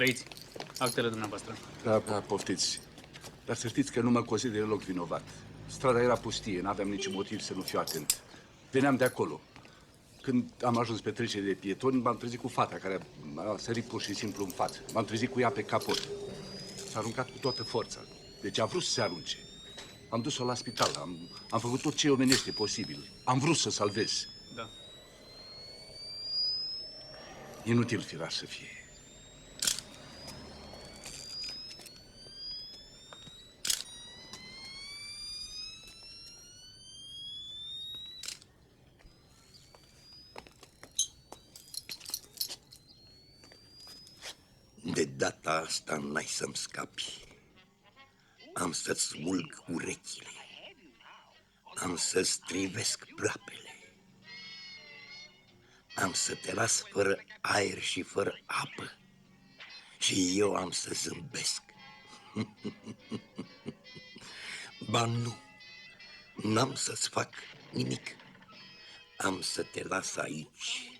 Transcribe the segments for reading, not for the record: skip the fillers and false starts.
Trăiți. Actele dumneavoastră. Da, poftiți. Dar să știți că nu mă consider deloc vinovat. Strada era pustie, n-aveam niciun motiv să nu fiu atent. Veneam de acolo. Când am ajuns pe trecere de pietoni, m-am trezit cu fata care a sărit pur și simplu în față. M-am trezit cu ea pe capot. S-a aruncat cu toată forța. Deci a vrut să se arunce. Am dus-o la spital. Am făcut tot ce omenește posibil. Am vrut să o salvez. Da. Inutil firar să fie. De data asta n-ai să-mi scapi. Am să-ți smulg urechile. Am să-ți strivesc plapele. Am să te las fără aer și fără apă. Și eu am să zâmbesc. Ba nu, n-am să-ți fac nimic. Am să te las aici,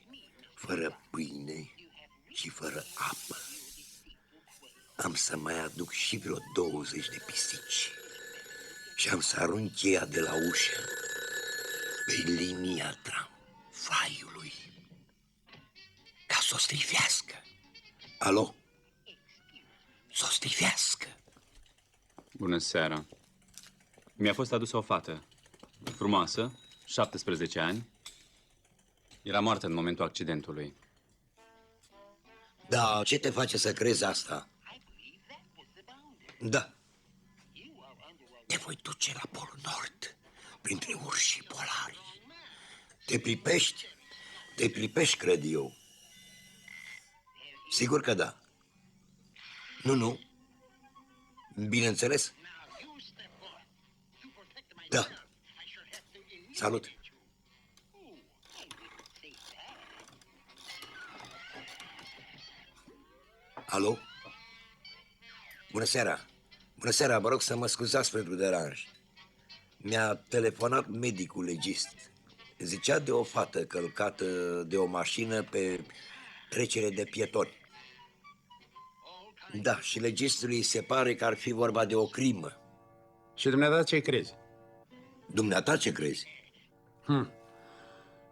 fără pâine și fără apă. Am să mai aduc și vreo 20 de pisici și am să arunc cheia de la ușă pe linia tramvaiului ca să o strivească. Alo? Să o strivească. Bună seara. Mi-a fost adusă o fată frumoasă, 17 ani. Era moartă în momentul accidentului. Da, ce te face să crezi asta? Da. Te voi duce la Polul Nord, printre urși polari. Te pripești? Te pripești, cred eu. Sigur că da. Nu. Bineînțeles. Da. Salut. Alo? Bună seara. Bună seara, vă rog să mă scuzați pentru deranj. Mi-a telefonat medicul legist. Zicea de o fată călcată de o mașină pe trecere de pietoni. Da, și legistului se pare că ar fi vorba de o crimă. Și dumneata ce crezi? Dumneata ce crezi?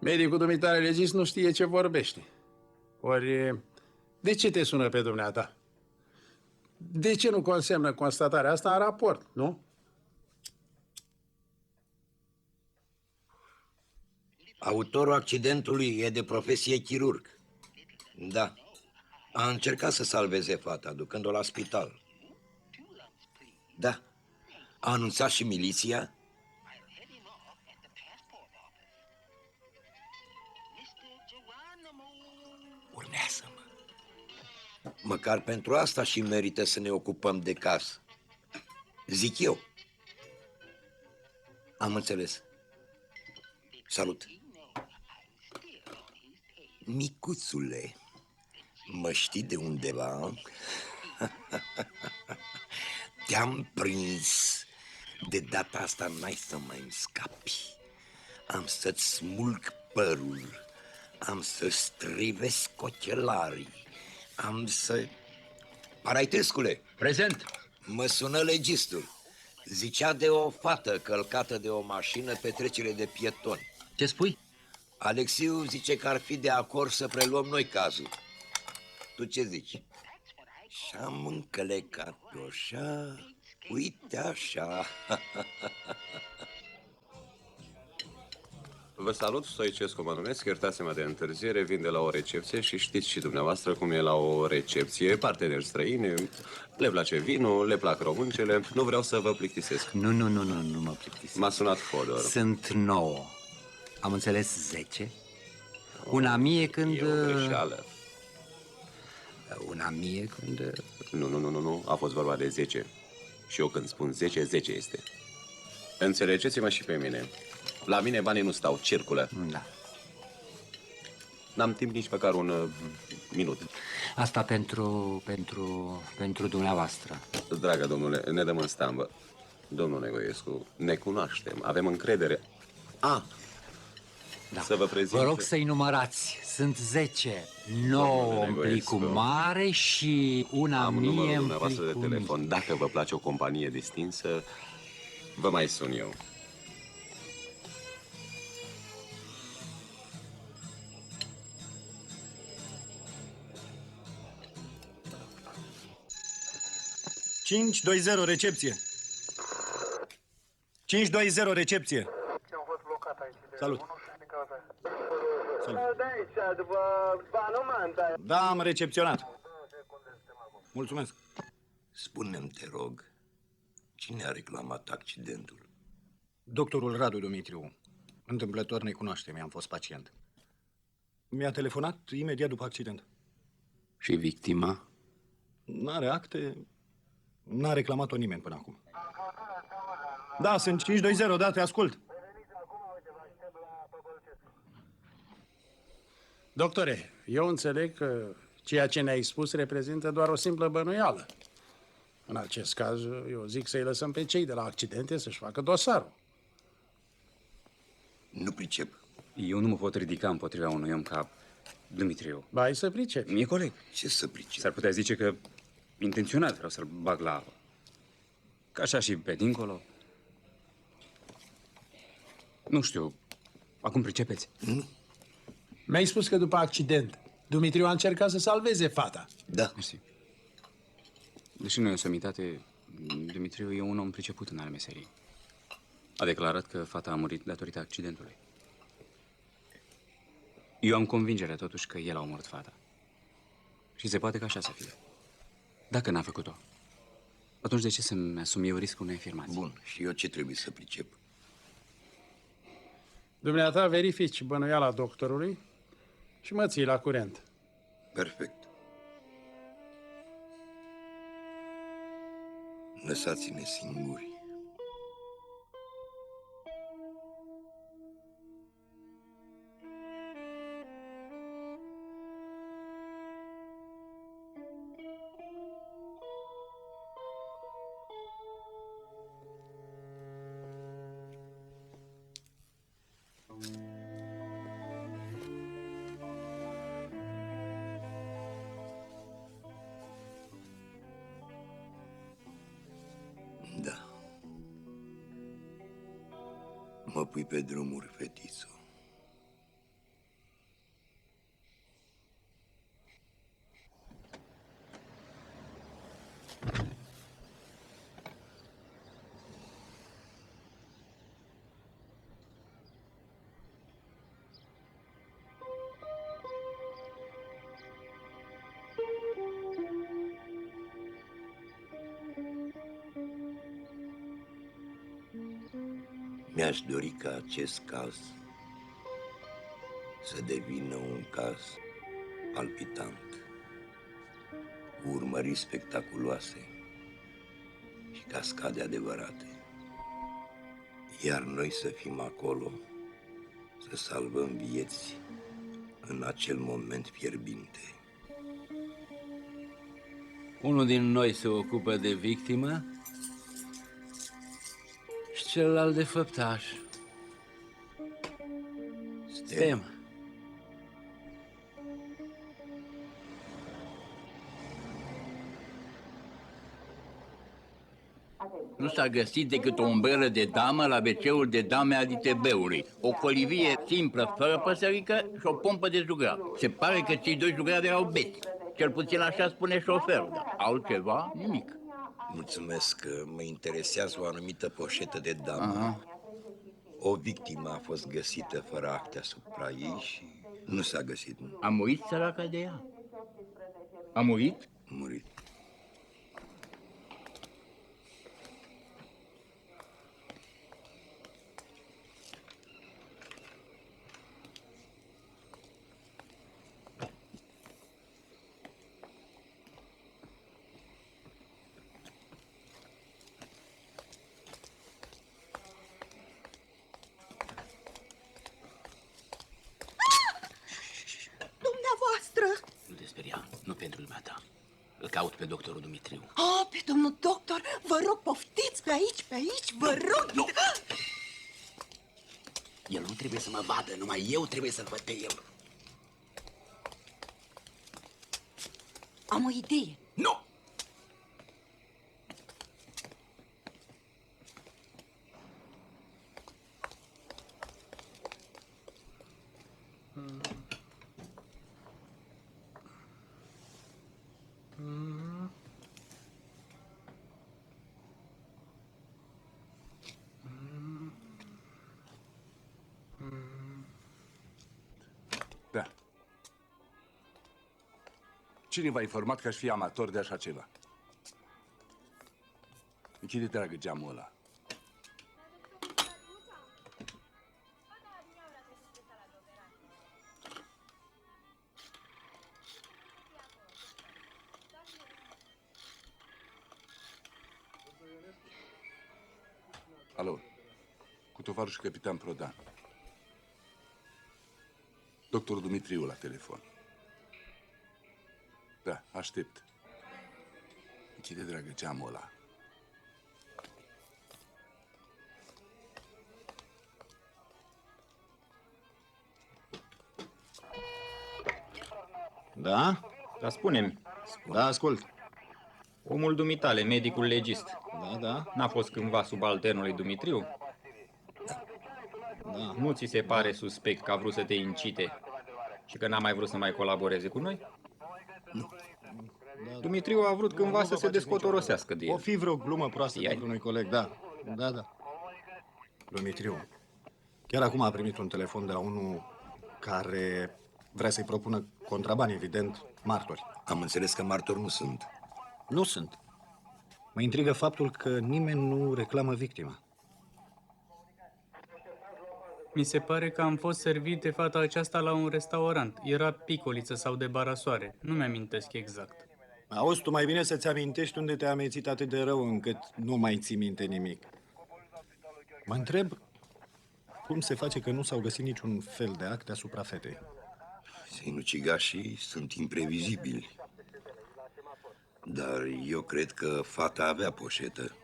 Medicul dumitare legist nu știe ce vorbește. Ori, de ce te sună pe dumneata? De ce nu consemnă constatarea asta în raport, nu? Autorul accidentului e de profesie chirurg. Da. A încercat să salveze fata, ducând-o la spital. Da. A anunțat și miliția. Urmează-mă. Măcar pentru asta și merită să ne ocupăm de caz. Zic eu. Am înțeles. Salut. Micuțule, mă știi de undeva? Te-am prins. De data asta n-ai să mai îmi scapi. Am să-ți smulg părul. Am să strivesc ochelarii. Am să... Paraitescule! Prezent! Mă sună legistul. Zicea de o fată călcată de o mașină pe trecere de pietoni. Ce spui? Alexiu zice că ar fi de acord să preluăm noi cazul. Tu ce zici? Și-am încălecat-o așa, uite așa. Vă salut, Stoicescu mă numesc, iertați-mă de întârziere, vin de la o recepție și știți și dumneavoastră cum e la o recepție, parteneri străini, le place vinul, le plac româncele, nu vreau să vă plictisesc. Nu mă plictisesc. M-a sunat Fodor. Sunt 9. Am înțeles 10. Una mie când... E o greșeală. Una mie când... Nu, a fost vorba de 10. Și eu când spun 10, 10 este. Înțelegeți-mă și pe mine. La mine banii nu stau, circulă. Da. N-am timp nici măcar un minut. Asta pentru dumneavoastră. Dragă domnule, ne dăm în stambă. Domnul Negoiescu, ne cunoaștem, avem încredere. Da. Să vă prezint... Vă rog să-i numărați. Sunt 10. 9 Domnule în plicul Negoescu, mare și una Am mie numărul în dumneavoastră de plicul telefon. mic. Dacă vă place o companie distinsă, vă mai sun eu. Cinci, 2-0, recepție. 5-2-0, recepție. Salut. Salut. Da, am recepționat. Mulțumesc. Spune-mi, te rog, cine a reclamat accidentul? Doctorul Radu Dumitriu. Întâmplător ne cunoaștem, i-am fost pacient. Mi-a telefonat imediat după accident. Și victima? N-are acte, n-a reclamat-o nimeni până acum. Da, sunt 5-2-0, da, te ascult. Doctore, eu înțeleg că ceea ce ne-ai spus reprezintă doar o simplă bănuială. În acest caz, eu zic să-i lăsăm pe cei de la accidente să-și facă dosarul. Nu pricep. Eu nu mă pot ridica împotriva unui om ca Dumitriu. Ba, ai să pricepi. Mi-e coleg. Ce să pricep? S-ar putea zice că intenționat vreau să-l bag la apă. Ca așa și pe dincolo. Nu știu. Acum pricepeți. Mi-ai spus că după accident, Dumitriu a încercat să salveze fata. Da. Mersi. Deși nu e o somitate, Dumitriu e un om priceput în ale meserii. A declarat că fata a murit datorită accidentului. Eu am convingerea totuși că el a omorât fata. Și se poate ca așa să fie. Dacă n-a făcut-o, atunci de ce să-mi asum eu riscul unei afirmații? Bun, și eu ce trebuie să pricep? Dumneata verifici bănuiala doctorului și mă ții la curent. Perfect. Lăsați-ne singuri. Da. Mă pui pe drumuri, fetițo. Mi-aș dori ca acest caz să devină un caz palpitant, cu urmări spectaculoase și cascade adevărate. Iar noi să fim acolo, să salvăm vieți în acel moment fierbinte. Unul din noi se ocupă de victimă și celălalt de făptaș. Stem. Nu s-a găsit decât o umbrelă de damă la WC-ul de dame al ITB-ului, o colivie simplă fără păsărică și o pompă de zugrav. Se pare că cei doi zugravi erau beți. Cel puțin așa spune șoferul, dar altceva, nimic. Mulțumesc că mă interesează o anumită poșetă de damă. O victimă a fost găsită fără acte asupra ei și nu s-a găsit. Nu. A murit săraca de ea. A murit? A murit. Nu te speria, nu pentru dumneata. Îl caut pe doctorul Dumitriu. Oh, pe domnul doctor, vă rog, poftiți pe aici, vă rog! El nu trebuie să mă vadă, numai eu trebuie să-l văd pe el. Am o idee. Nu! Da. Cine v-a informat că aș fi amator de așa ceva? Închide, dragă, geamul ăla. Alo, cu tovarășul capitan Prodan. Doctorul Dumitriu la telefon. Da, aștept. Închide, dragă, geamul ăla. Da? Dar spune-mi, Da, ascult. omul dumitale, medicul legist, Da. n-a fost cândva subalternul lui Dumitriu? Da. Nu ți se pare suspect că a vrut să te incite și că n-a mai vrut să mai colaboreze cu noi? Dumitriu a vrut cândva să se descotorosească de O el. fi vreo glumă proastă Știai? pentru unui coleg, da. Da. Dumitriu, chiar acum a primit un telefon de la unul care vrea să-i propună contrabani, evident, martori. Am înțeles că martori nu sunt. Nu sunt. Mă intrigă faptul că nimeni nu reclamă victima. Mi se pare că am fost servit de fata aceasta la un restaurant. Era picoliță sau de barasoare. Nu mi-amintesc exact. Auzi, tu mai bine să-ți amintești unde te-a amețit atât de rău încât nu mai ții minte nimic. Mă întreb cum se face că nu s-au găsit niciun fel de acte asupra fetei. Sinucigașii sunt imprevizibili. Dar eu cred că fata avea poșetă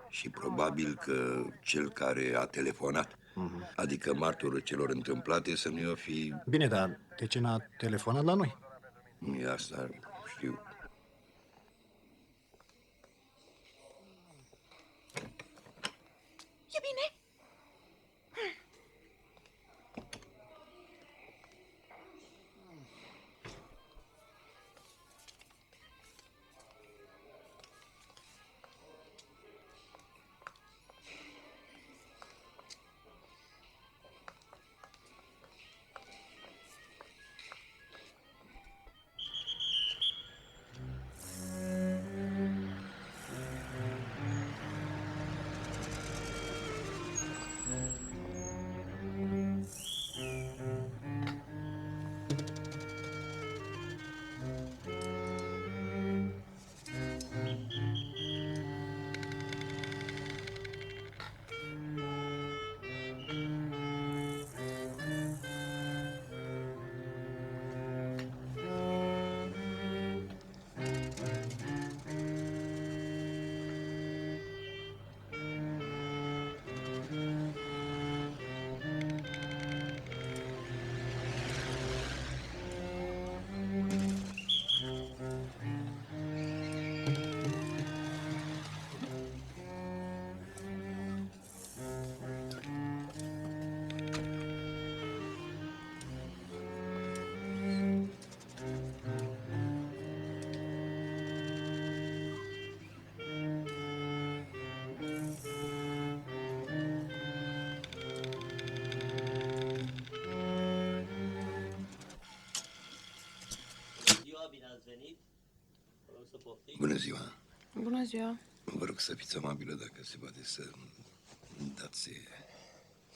și probabil că cel care a telefonat, adică martorul celor întâmplate, să nu o fi... Bine, dar de ce n-a telefonat la noi? Nu e asta, știu. E bine? Bună ziua. Bună ziua. Vă rog să fiți amabilă dacă se poate să îmi dați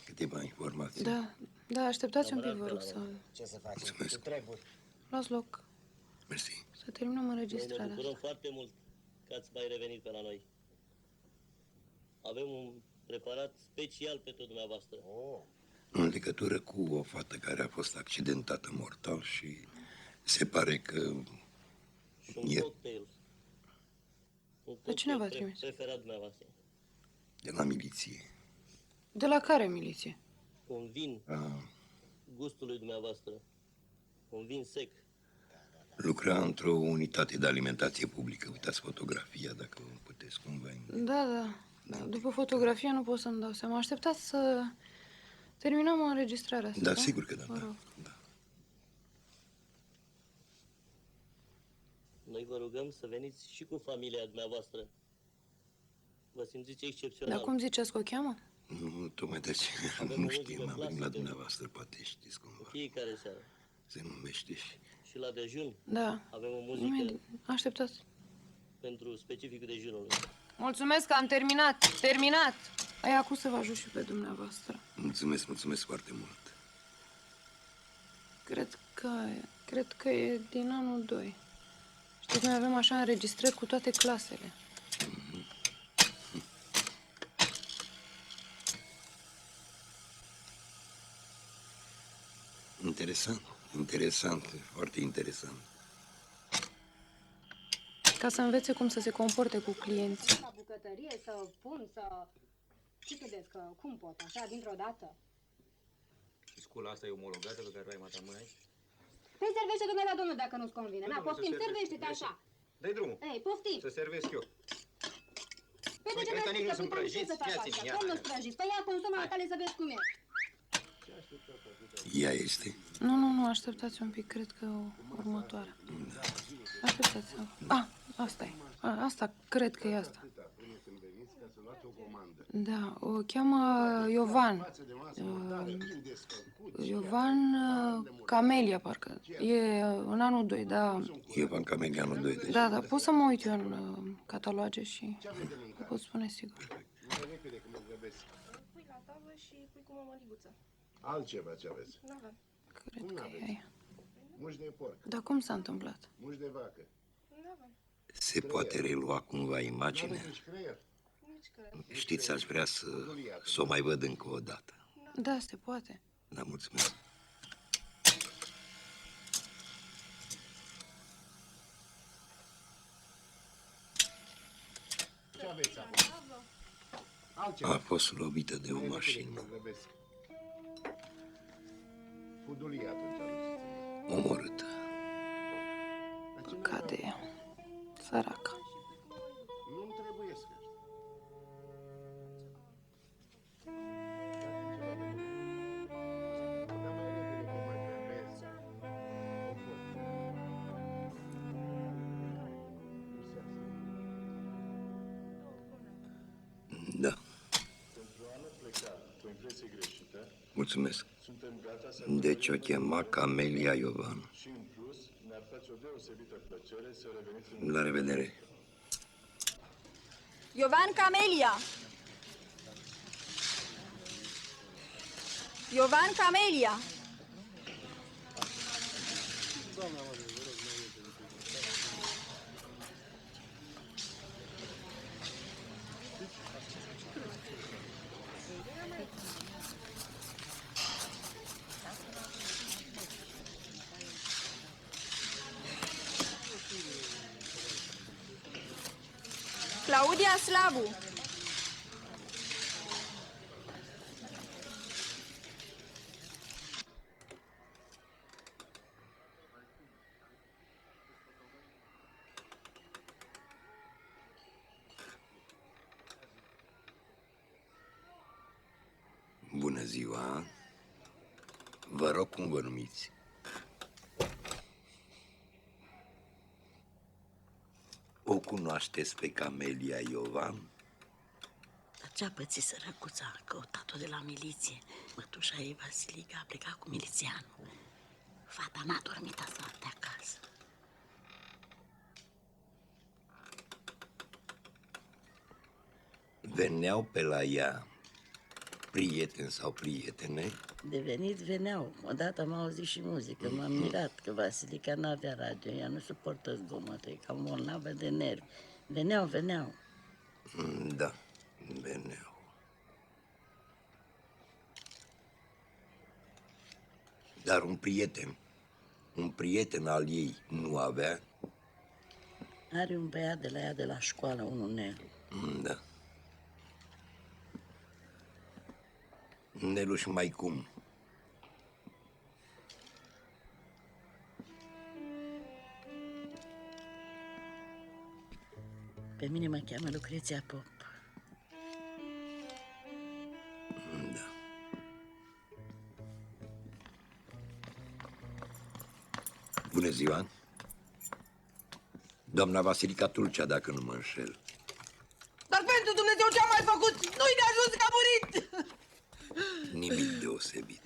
câteva informații. Da, așteptați un pic, vă rog să... Mulțumesc. Luați loc. Mersi. Să terminăm înregistrarea Ne bucurăm asta. foarte mult că ați mai revenit pe la noi. Avem un preparat special pentru dumneavoastră. În legătură cu o fată care a fost accidentată mortal și se pare că Și un e cocktail. Un De cine v-a cocktail trimis? preferat dumneavoastră. de la miliție. De la care miliție? un vin gustului dumneavoastră. Un vin sec. Lucra într-o unitate de alimentație publică. Uitați fotografia, dacă puteți cumva. Da. După fotografie nu pot să-mi dau seama. Așteptați să terminăm înregistrarea asta, Da, sigur că da. Vă rog. Noi vă rugăm să veniți și cu familia dumneavoastră. Vă simțiți excepțional. Dar cum ziceți că o cheamă? Nu, tocmai de aceea Avem nu o știm, muzică am venit la clasică. dumneavoastră, poate știți cumva. Fiecare seară. Se numește Și la dejun Da. avem o muzică Așteptați. pentru specificul dejunului. Mulțumesc că am terminat. Terminat! Ai acum să vă ajut și pe dumneavoastră. Mulțumesc foarte mult. Cred că e din anul 2. Știți, noi avem așa înregistrări cu toate clasele. Interesant, foarte interesant. Ca să învețe cum să se comporte cu clienții. La bucătărie să pun, să... Ce credeți că cum pot, așa, dintr-o dată? Și scula asta e omologată pe care o ai matamă aici? Păi servește domnule la domnul dacă nu-ți convine. Na, poftim, servește-te așa. Dă-i drumul. Ei, poftim. Să servesc eu. Păi de ce ăsta nici nu vrei sunt să prăjiți, să faci ia-ți-i, așa? ia. Cum nu-ți prăjiți? Păi ia consumă la tale să vezi cum e. Ea este? Nu, așteptați un pic, cred că următoarea. Așteptați. Asta e. Asta, cred că e asta. Da, o cheamă Iovan. Iovan Camelia, parcă. E în anul 2, da. Iovan Camelia, anul 2. Deci. Da, pot să mă uit eu în cataloage și vă pot spune sigur. Pui la tavă și pui cu mămăliguță. Altceva ce aveți? Nu avem. Cred că e aia. Muș de porc, Dar cum s-a întâmplat? muș de vacă. Nu avem. Se poate relua cumva imaginea? Nici creier. Nici cred. Știți, aș vrea să o mai văd încă o dată. Da, se poate. Da, mulțumesc. Ce aveți acum? Altceva. A fost lovită de o mașină. Fudulie atunci. Omorâtă. Păcat de ea. Săraca. Nu-mi trebuie să. Da. Mulțumesc. Deci o chema Camelia Iovan. La revedere. Iovan Camelia! Iovan Camelia! Claudia Slavu! Bună ziua. Vă rog, cum vă numiți? O cunoașteți pe Camelia Iovan? Dar ce-a pățit sărăcuța? A căutat-o de la miliție. Mătușa ei, Vasilica, a plecat cu milițianul. Fata n-a dormit azi noapte acasă. Veneau pe la ea prieteni sau prietene? De venit veneau. Odată am auzit și muzică. M-am mirat că Vasilica n-avea radio. Ea nu suportă zgomotul. E cam bolnavă de nervi. Veneau. Da, veneau. Dar un prieten al ei nu avea? Are un băiat de la ea de la școală, unul negru. Da. Neluș mai cum. Pe mine mă cheamă Lucreția Pop. Da. Bună ziua! Doamna Vasilica Tulcea, dacă nu mă înșel. Dar pentru Dumnezeu ce-am mai făcut? Nu-i de ajuns că a murit! Nimic deosebit.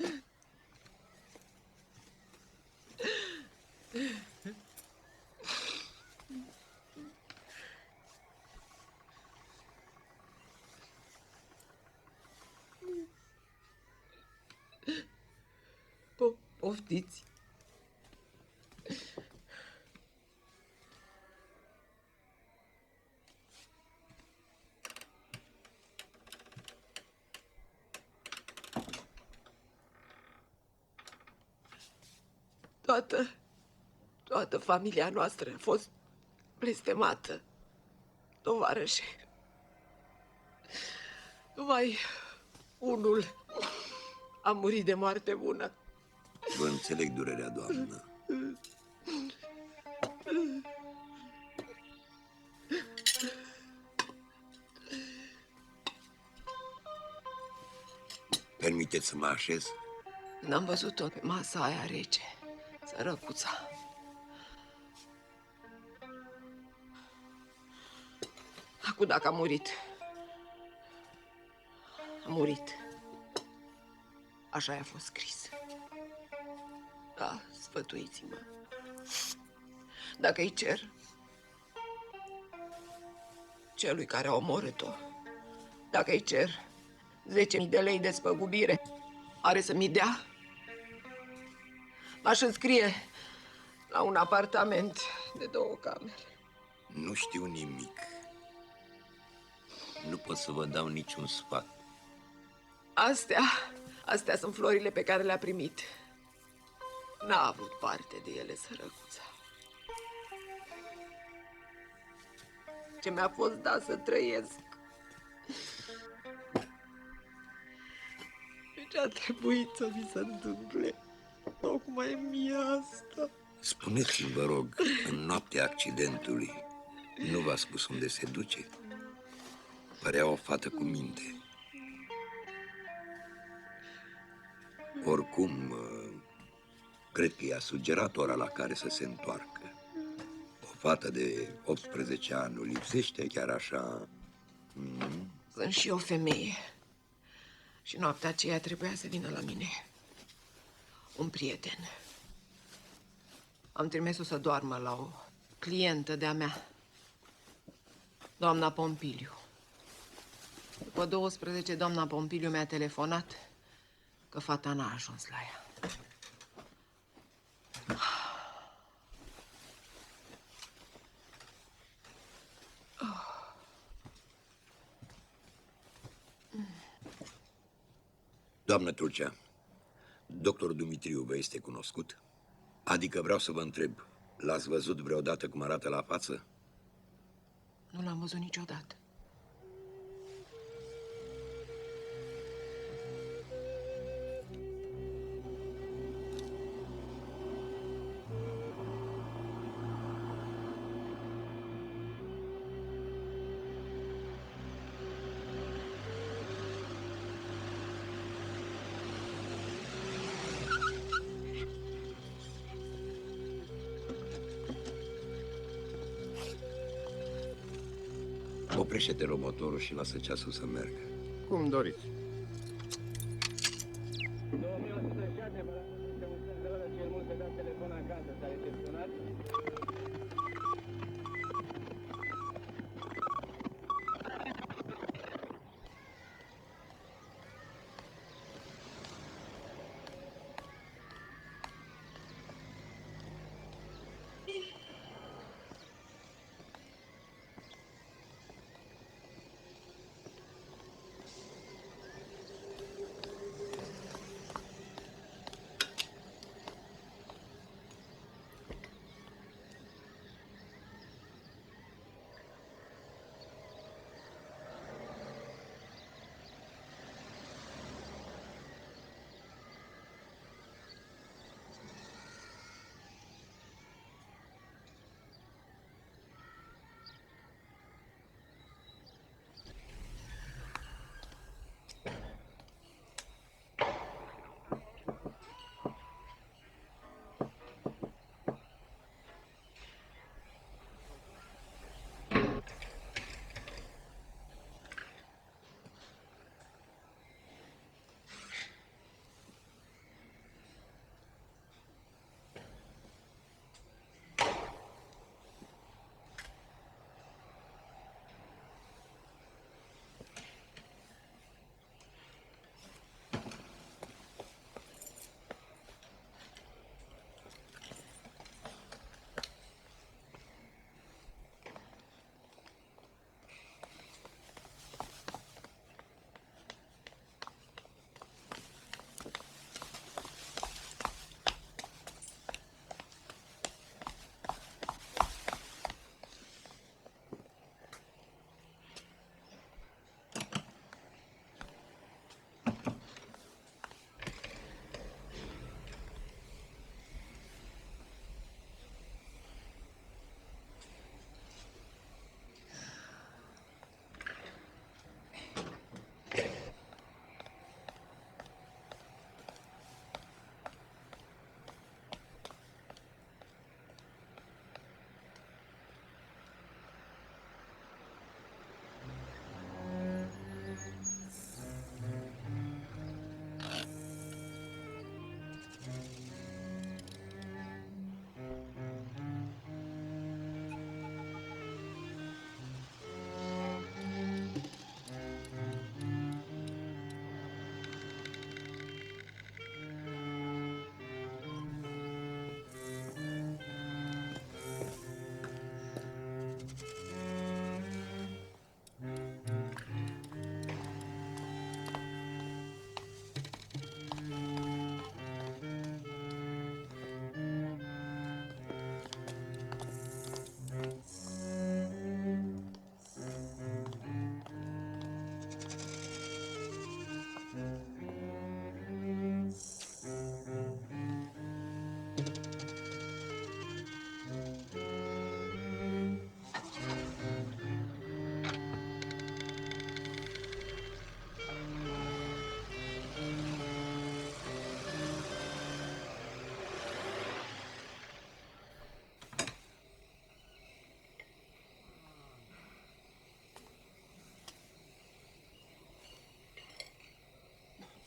Poftiți. Toată familia noastră a fost blestemată, tovarășe. Numai unul a murit de moarte bună. Vă înțeleg durerea, doamnă. Permiteți să mă așez? N-am văzut-o pe masa aia rece, sărăcuța. Acum dacă a murit, a murit. Așa i-a fost scris. Da, sfătuiți-mă. Dacă îi cer celui care a omorât-o, dacă îi cer 10.000 de lei de spăgubire, are să mi dea? M-aș înscrie la un apartament de 2 camere. Nu știu nimic. Nu pot să vă dau niciun sfat. Astea sunt florile pe care le-a primit. N-a avut parte de ele, sărăcuța. Ce mi-a fost dat să trăiesc. Ce a trebuit să mi se întâmple? Tocmai mie asta. Spuneți-mi, vă rog, în noaptea accidentului, nu v-a spus unde se duce? Părea o fată cu minte. Oricum, cred că i-a sugerat ora la care să se întoarcă. O fată de 18 ani nu lipsește chiar așa. Sunt și o femeie. Și noaptea aceea trebuia să vină la mine un prieten. Am trimis-o să doarmă la o clientă de-a mea, doamna Pompiliu. După 12, doamna Pompiliu mi-a telefonat că fata n-a ajuns la ea. Doamnă Tulcea, doctorul Dumitriu vă este cunoscut? Adică vreau să vă întreb, l-ați văzut vreodată cum arată la față? Nu l-am văzut niciodată. Oprește-te robotorul și lasă ceasul să meargă. Cum doriți.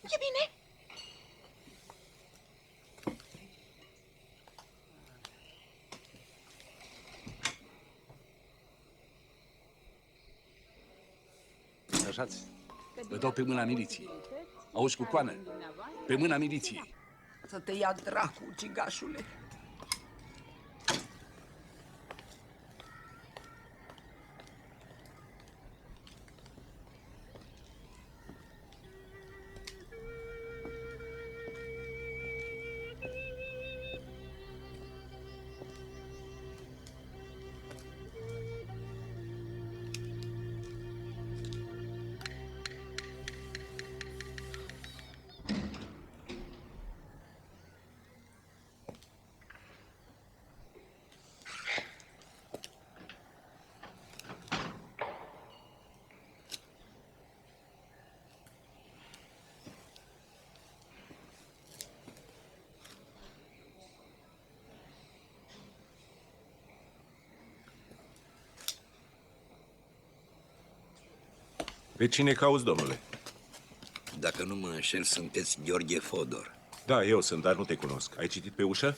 E bine? Așați, vă dau pe mâna miliției. Auzi, cu coană, pe mâna miliției. Să te ia dracu, cigașule. Pe cine cauți, domnule? Dacă nu mă înșel, sunteți Gheorghe Fodor. Da, eu sunt, dar nu te cunosc. Ai citit pe ușă?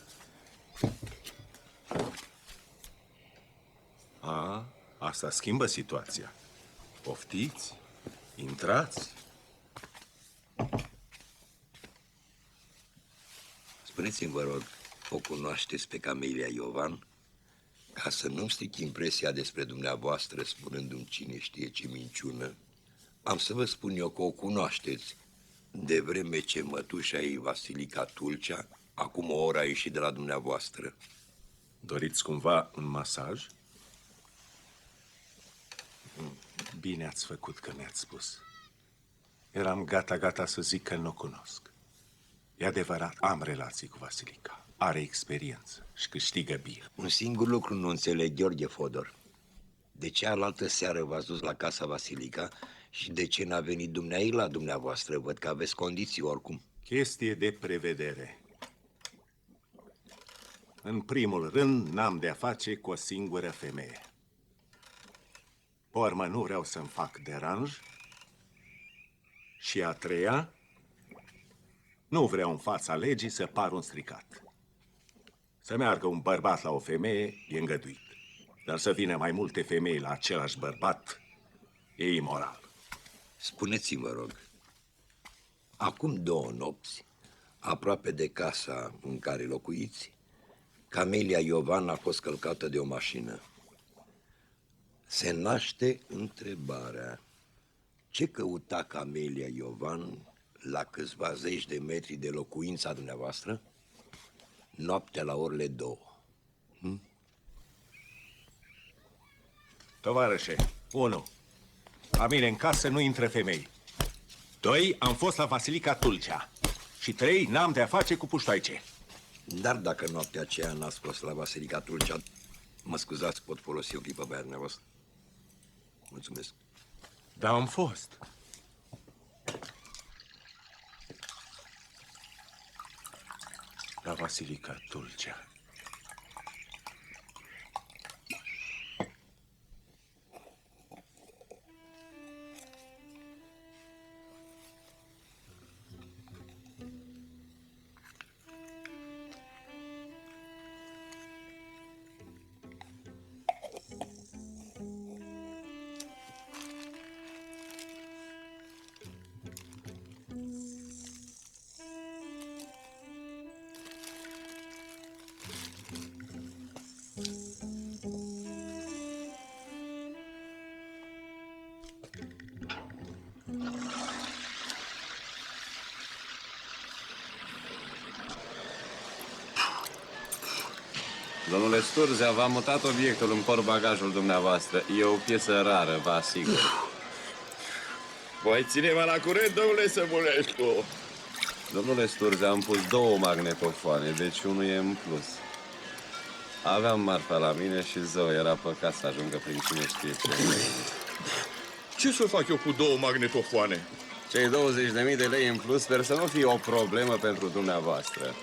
A, asta schimbă situația. Poftiți, intrați. Spuneți-mi, vă rog, o cunoașteți pe Camelia Iovan? Ca să nu-mi stric impresia despre dumneavoastră spunându-mi cine știe ce minciună, am să vă spun eu că o cunoașteți, de vreme ce mătușa ei, Vasilica Tulcea, acum o oră a ieșit de la dumneavoastră. Doriți cumva un masaj? Bine ați făcut că mi-ați spus. Eram gata să zic că nu o cunosc. E adevărat, am relații cu Vasilica. Are experiență și câștigă bine. Un singur lucru nu înțeleg, Gheorghe Fodor. De ce alaltă seară v-ați dus la casa Vasilica și de ce n-a venit dumneai la dumneavoastră? Văd că aveți condiții oricum. Chestie de prevedere. În primul rând, n-am de-a face cu o singură femeie. Pe urmă, nu vreau să-mi fac deranj. Și a treia, nu vreau în fața legii să par un stricat. Să meargă un bărbat la o femeie e îngăduit. Dar să vină mai multe femei la același bărbat e imoral. Spuneți-mi, vă rog, acum 2 nopți, aproape de casa în care locuiți, Camelia Iovan a fost călcată de o mașină. Se naște întrebarea, ce căuta Camelia Iovan la câțiva zeci de metri de locuința dumneavoastră, noaptea la orele 2? Tovarășe, 1. La mine în casă nu intră femei. 2. Am fost la Vasilica Tulcea. Și 3. N-am de-a face cu puștoaice. Dar dacă noaptea aceea n-ați fost la Vasilica Tulcea, mă scuzați, pot folosi o clipă pe aia dumneavoastră? Mulțumesc. Da, am fost. La Vasilica Tulcea. Domnule Sturzea, v-am mutat obiectul în portbagajul dumneavoastră. E o piesă rară, vă asigur. Voi ține-mă la curent, domnule Sămulescu. Domnule Sturzea, am pus 2 magnetofoane, deci unul e în plus. Aveam marfa la mine și zău, era păcat să ajungă prin cine știe ce. Ce să fac eu cu 2 magnetofoane? Cei 20.000 de lei în plus sper să nu fie o problemă pentru dumneavoastră.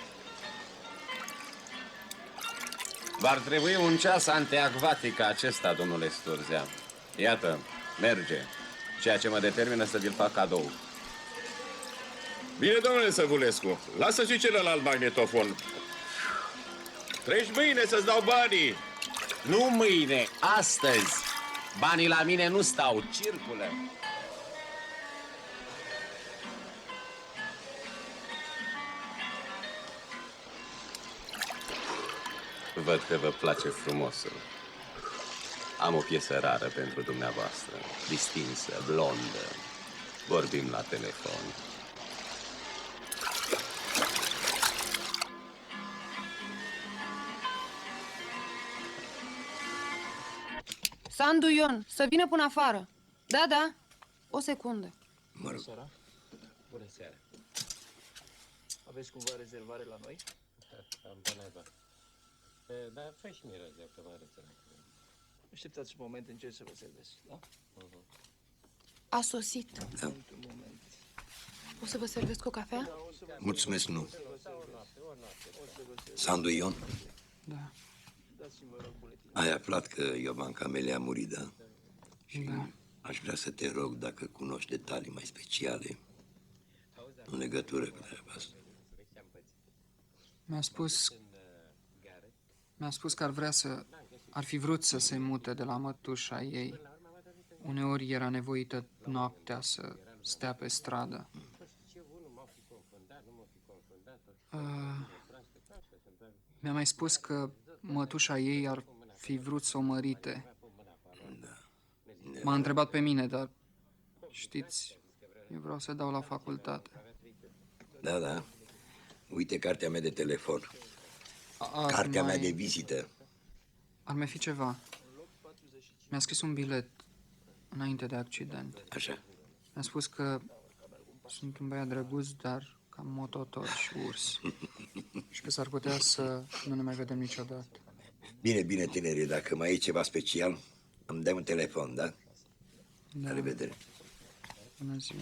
V-ar trebui un ceas antiacvatic ca acesta, domnule Sturzea. Iată, merge. Ceea ce mă determină să vi-l fac cadou. Bine, domnule Săvulescu, lasă și celălalt magnetofon. Treci mâine să-ți dau banii. Nu mâine, astăzi. Banii la mine nu stau, circulă. Văd că vă place frumosul. Am o piesă rară pentru dumneavoastră, distinsă, blondă. Vorbim la telefon. Sandu Ion, să vină până afară. Da, da. O secundă. Mă rog. Bună seara. Aveți cumva rezervare la noi? Am pe naiba. Dar fă și mie răzea că mă arătă. Așteptați un moment, încerc să vă servesc, da? A sosit. Da. Un moment. O să vă servesc o cafea? Mulțumesc, nu. Sandu Ion, Da. ai aflat că Iovan Camelia a murit, da? Și aș vrea să te rog dacă cunoști detalii mai speciale în legătură cu treaba asta. Mi-a spus că ar fi vrut să se mute de la mătușa ei. Uneori era nevoită noaptea să stea pe stradă. Mi-a mai spus că mătușa ei ar fi vrut să o mărite. M-a întrebat pe mine, dar știți, eu vreau să dau la facultate. Da, da. Uite cartea mea de telefon. Cartea mea de vizită. Ar mai fi ceva. Mi-a scris un bilet înainte de accident. Așa. Mi-a spus că sunt un băiat drăguț, dar cam mototor și urs. Și că s-ar putea să nu ne mai vedem niciodată. Bine, bine, tinere, dacă mai e ceva special, îmi dai un telefon, da? La revedere. Bună ziua.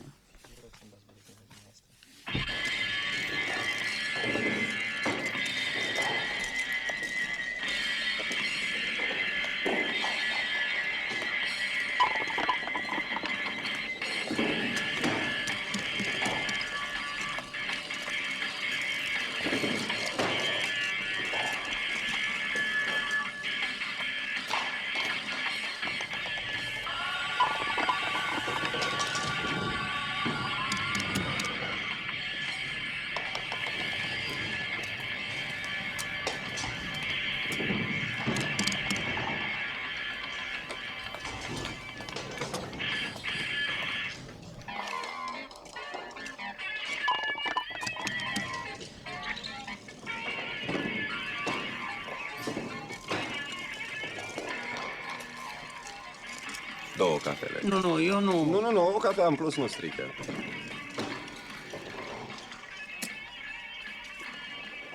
Două cafele. Nu, eu nu... Nu, o cafea în plus nu strică.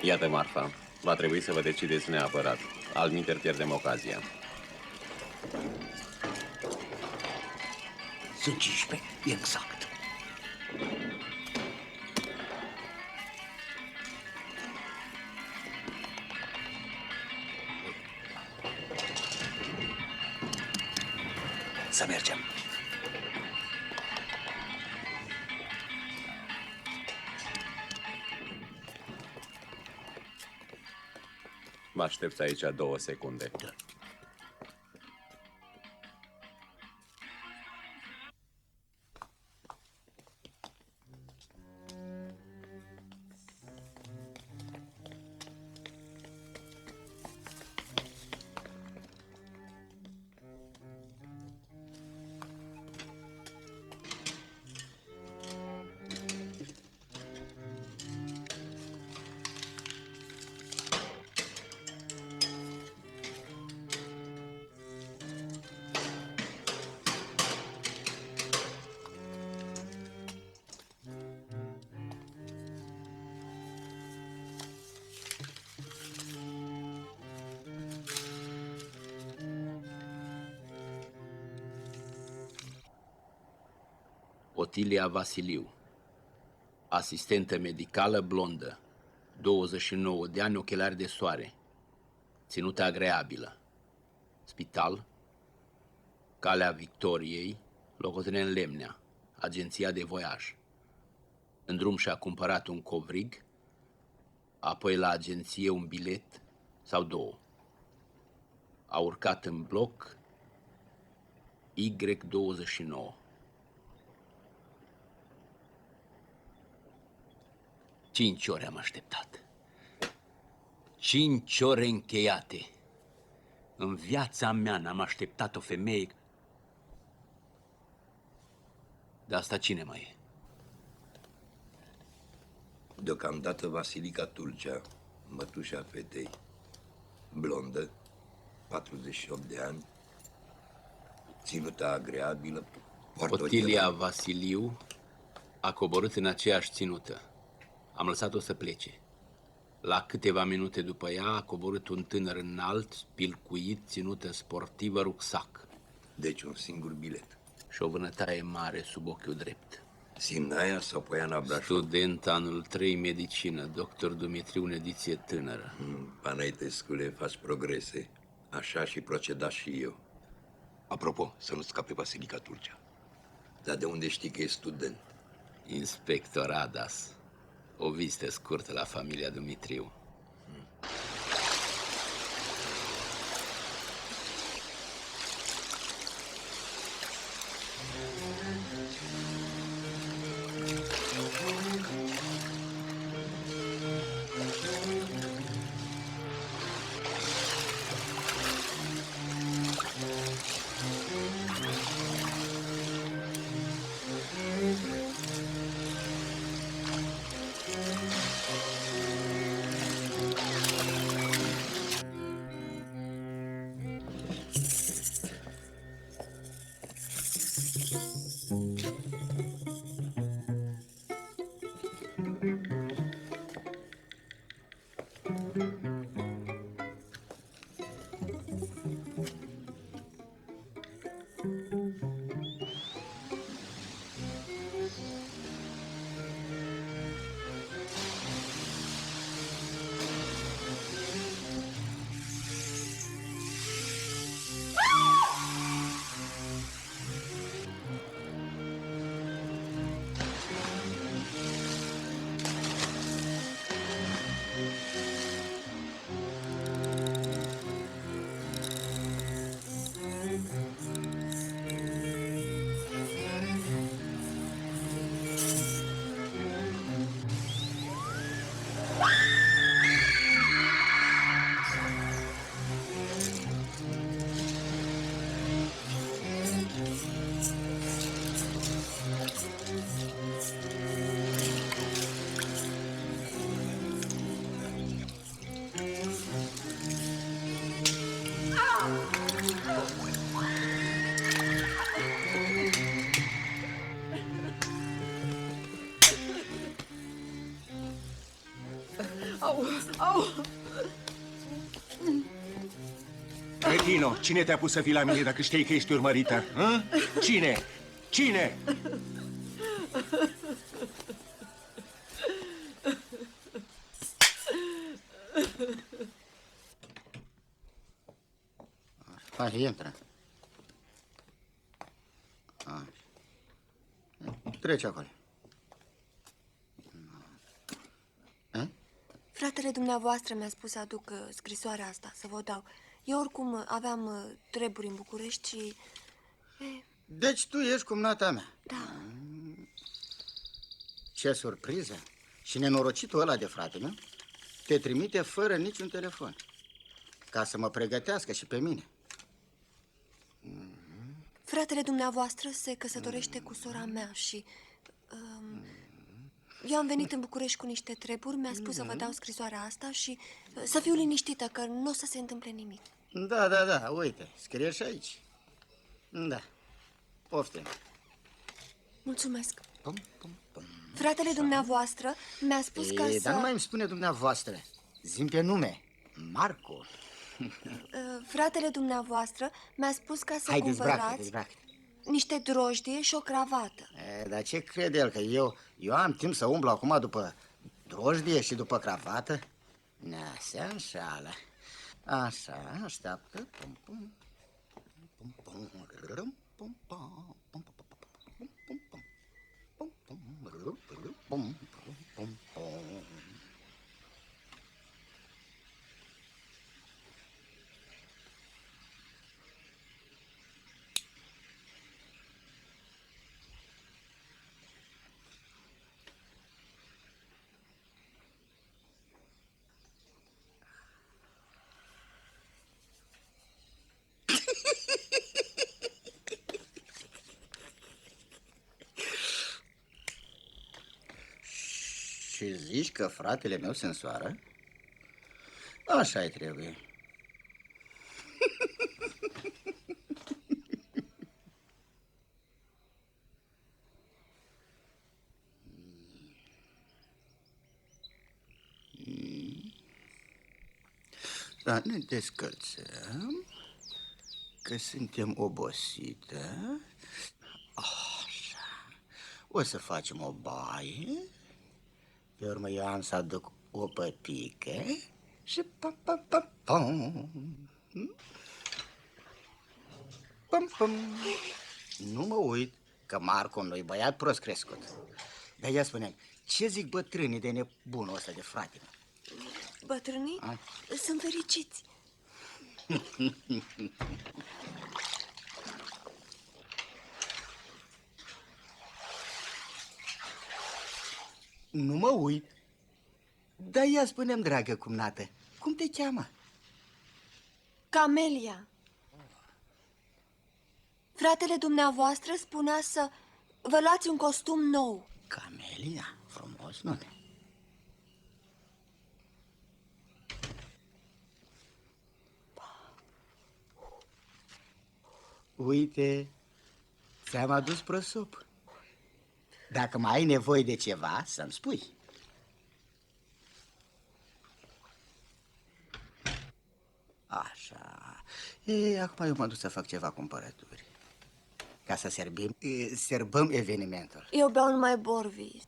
Iată marfa. Va trebui să vă decideți neapărat. Altminteri pierdem ocazia. Sunt 15, exact. Să mergem. Mă aștepți aici 2 secunde. Otilia Vasiliu, asistentă medicală blondă, 29 de ani, ochelari de soare, ținută agreabilă, spital, Calea Victoriei, locotenent Lemnea, agenția de voiaj. În drum și-a cumpărat un covrig, apoi la agenție un bilet sau două. A urcat în bloc Y29. 5 ore am așteptat. 5 ore încheiate. În viața mea n-am așteptat o femeie. De asta cine mai e? Deocamdată Vasilica Tulcea, mătușa fetei, blondă, 48 de ani, ținută agreabilă, poartă Otilia Vasiliu a coborât în aceeași ținută. Am lăsat-o să plece. La câteva minute după ea a coborât un tânăr înalt, spilcuit, ținută sportivă, rucsac. Deci un singur bilet. Și o vânătaie mare sub ochiul drept. Simnaia sau Poiana Brașov? Student anul 3 medicină, doctor Dumitriu, în ediție tânără. Panaitescule, faci progrese. Așa și proceda și eu. Apropo, să nu scape Vasilica Tulcea. Dar de unde știi că e student? Inspector Adas. O vizită scurtă la familia Dumitriu. Au, au! Cretino, cine te-a pus să vii la mine dacă știi că ești urmărită? Hă? Cine? Cine? Hai, intră. Trece acolo. Fratele dumneavoastră mi-a spus să aduc scrisoarea asta, să vă dau. Eu oricum aveam treburi în București și... Deci tu ești cumnata mea. Da. Ce surpriză! Și nenorocitul ăla de frate meu te trimite fără niciun telefon, ca să mă pregătească și pe mine. Fratele dumneavoastră se căsătorește cu sora mea și... eu am venit în București cu niște treburi, mi-a spus să vă dau scrisoarea asta și să fiu liniștită, că nu o să se întâmple nimic. Da, uite, scrie și aici. Da, poftim. Mulțumesc. Fratele dumneavoastră mi-a spus ca să... Dar nu mai îmi spune dumneavoastră, zi-mi pe nume, Marco. Fratele dumneavoastră mi-a spus ca să Hai, cumpărați... dezbracă. niște drojdie și o cravată. Dar ce crede el, că eu am timp să umblu acum după drojdie și după cravată? Na, se înșală. Așa, așteaptă. Pum, pum. Pum, pum, rum, pum, pum, pum, pum, pum, pum, pum, pum, pum, rum, pum, pum, pum. Și zici că fratele meu se însoară? Așa-i trebuie. Da, ne descălțăm, că suntem obosite. Așa. O să facem o baie. Pe urmă eu am să aduc o păpică și pam, pam, pam, pam. Pam, pam. Nu mă uit că Marco nu-i băiat prost crescut. Dar ia spune-mi, ce zic bătrânii de nebunul ăsta de frate? Bătrânii sunt fericiți. Nu mă uit. Dar ia spune-mi, dragă cumnată, cum te cheamă? Camelia. Fratele dumneavoastră spunea să vă luați un costum nou. Camelia? Frumos nume. Uite, ți-am adus prosop. Dacă mai ai nevoie de ceva, să-mi spui. Așa. Acum eu mă duc să fac ceva cumpărături. Ca să serbăm evenimentul. Eu beau numai Borvis.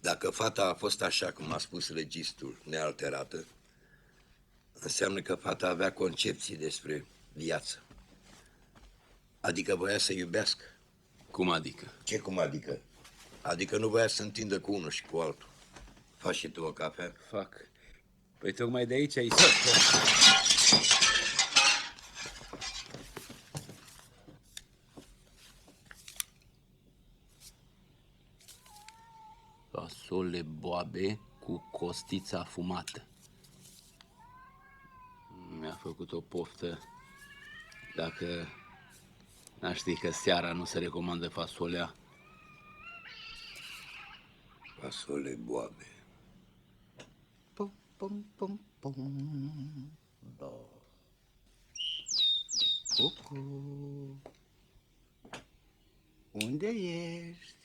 Dacă fata a fost așa cum a spus registrul, nealterată, înseamnă că fata avea concepții despre viață. Adică voia să iubească. Cum adică? Ce cum adică? Adică nu voia să se întindă cu unul și cu altul. Faci și tu o cafea? Fac. Păi tocmai de aici ai... Fasole boabe cu costița fumată. Mi-a făcut o poftă. Dacă n-aș ști că seara nu se recomandă fasolea. Fasole boabe. Pum, pum, pum, pum. Cucu. Unde ești?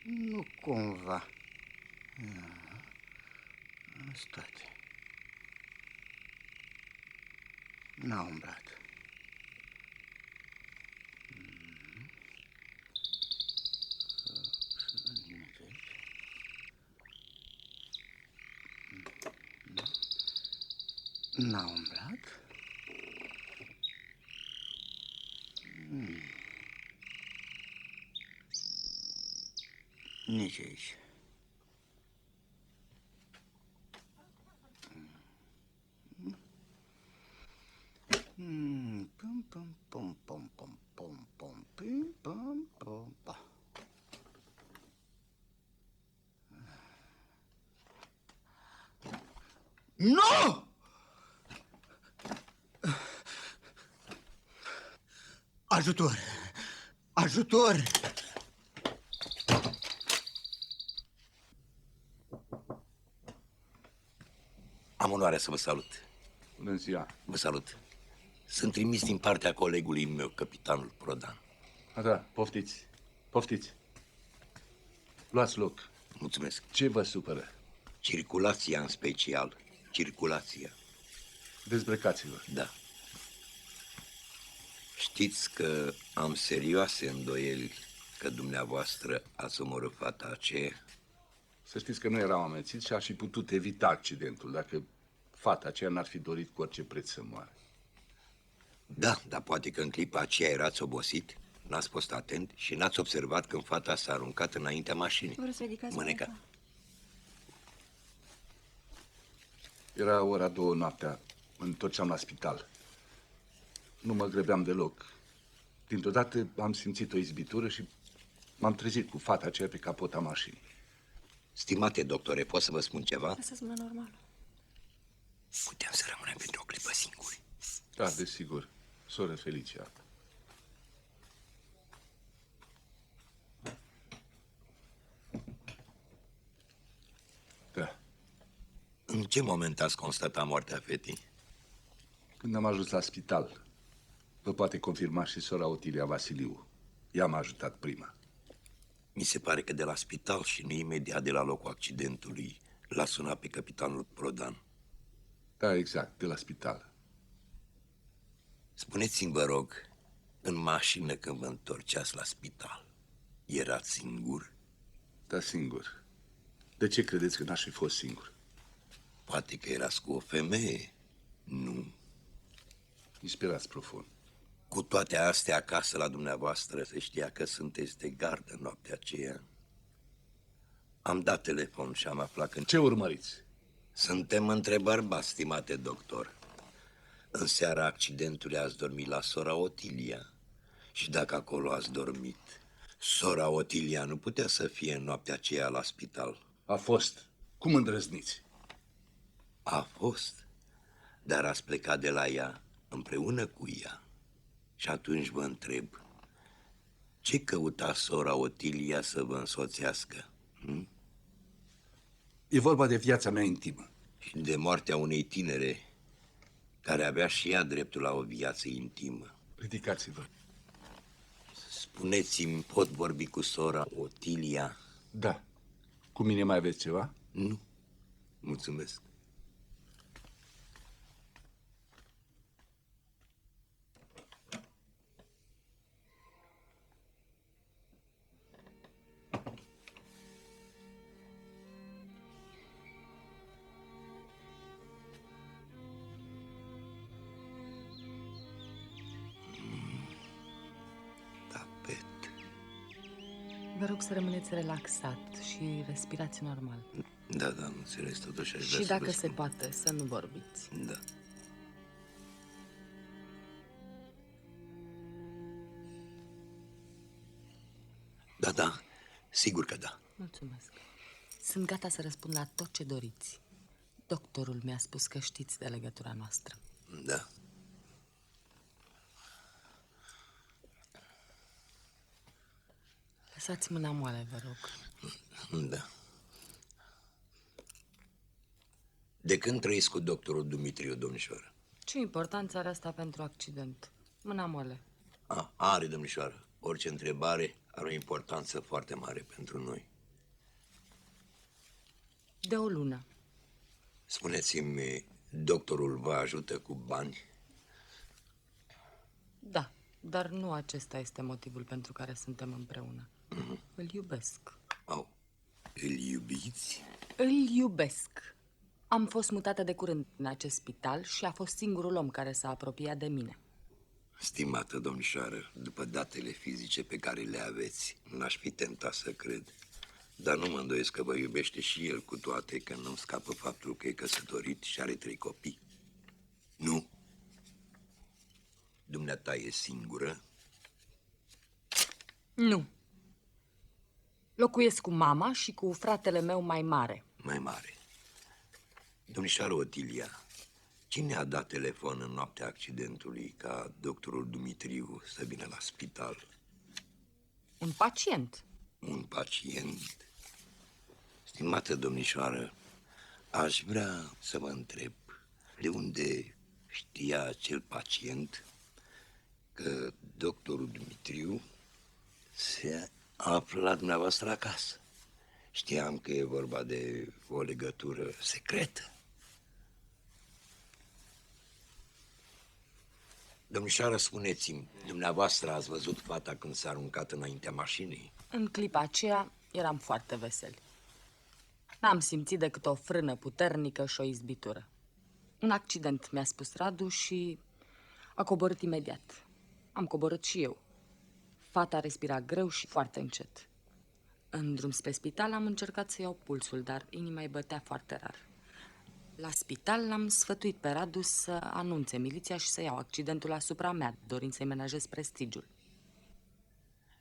Nu cumva. Asta toate. N-a umblat. N-a umblat. Nici aici. Pum, pum, pum, pum, pum, pum, pum, pum, pum, pum, pum. Nu! Ajutor! Ajutor! Am onoarea să vă salut. Bună ziua. Vă salut. Sunt trimis din partea colegului meu, capitanul Prodan. Da, poftiți. Poftiți. Luați loc. Mulțumesc. Ce vă supără? Circulația în special. Circulația. Dezbrăcați-vă. Da. Știți că am serioase îndoieli că dumneavoastră ați omorât fata aceea? Să știți că nu eram amețit și aș fi putut evita accidentul dacă fata aceea n-ar fi dorit cu orice preț să moară. Da, dar poate că în clipa aceea erați obosit, n-ați fost atent și n-ați observat când fata s-a aruncat înaintea mașinii. Vreau să ridicați Mâneca. Era ora 2 noaptea, mă întorceam la spital. Nu mă grăbeam deloc. Dintr-o dată am simțit o izbitură și m-am trezit cu fata aceea pe capota mașinii. Stimate doctore, pot să vă spun ceva? Lăsați mâna normală. Puteam să rămânem pentru o clipă singuri. Da, desigur. Soră Felicia. Da. În ce moment ați constatat moartea fetei? Când am ajuns la spital, vă poate confirma și sora Otilia Vasiliu. Ea m-a ajutat prima. Mi se pare că de la spital și nu imediat de la locul accidentului l-a sunat pe capitanul Prodan. Da, exact, de la spital. Spuneți-mi, vă rog, în mașină când vă întorceați la spital, erați singur? Da, singur. De ce credeți că n-aș fi fost singur? Poate că erați cu o femeie. Nu. Inspirați profund. Cu toate astea, acasă la dumneavoastră se știa că sunteți de gardă noaptea aceea. Am dat telefon și am aflat că... Ce urmăriți? Suntem între bărbați, stimate doctor. În seara accidentului ați dormit la sora Otilia. Și dacă acolo ați dormit, sora Otilia nu putea să fie în noaptea aceea la spital. A fost. Cum îndrăzniți? A fost. Dar ați plecat de la ea împreună cu ea. Și atunci vă întreb, ce căuta sora Otilia să vă însoțească? E vorba de viața mea intimă. Și de moartea unei tinere care avea și ea dreptul la o viață intimă. Ridicați-vă. Spuneți-mi, pot vorbi cu sora Otilia? Da. Cu mine mai aveți ceva? Nu. Mulțumesc. Vă rog să rămâneți relaxat și respirați normal. Da, da, am înțeles, totuși aș vrea Și să vă dacă se spun. poate, să nu vorbiți. Da. Da, da, sigur că da. Mulțumesc. Sunt gata să răspund la tot ce doriți. Doctorul mi-a spus că știți de legătura noastră. Da. Lăsați mâna moale, vă rog. Da. De când trăiți cu doctorul Dumitriu, domnișoară? Ce importanță are asta pentru accident? Mâna moale. Are, domnișoară. Orice întrebare are o importanță foarte mare pentru noi. De o lună. Spuneți-mi, doctorul vă ajută cu bani? Da, dar nu acesta este motivul pentru care suntem împreună. Îl iubesc. Îl iubiți? Îl iubesc. Am fost mutată de curând în acest spital și a fost singurul om care s-a apropiat de mine. Stimată domnișoară, după datele fizice pe care le aveți, n-aș fi tentat să cred. Dar nu mă îndoiesc că vă iubește și el, cu toate că nu-mi scapă faptul că e căsătorit și are 3 copii. Nu? Dumneata e singură? Nu. Locuiesc cu mama și cu fratele meu mai mare. Mai mare. Domnișoară Otilia, cine a dat telefon în noaptea accidentului ca doctorul Dumitriu să vină la spital? Un pacient. Un pacient? Stimată domnișoară, Aș vrea să vă întreb de unde știa acel pacient că doctorul Dumitriu se află la dumneavoastră acasă. Știam că e vorba de o legătură secretă. Domnișoară, spuneți-mi, dumneavoastră ați văzut fata când s-a aruncat înaintea mașinii? În clipa aceea eram foarte veseli. N-am simțit decât o frână puternică și o izbitură. Un accident, mi-a spus Radu și a coborât imediat. Am coborât și eu. Fata respira greu și foarte încet. În drum spre spital am încercat să iau pulsul, dar inima îi bătea foarte rar. La spital l-am sfătuit pe Radu să anunțe miliția și să iau accidentul asupra mea, dorind să-i menajez prestigiul.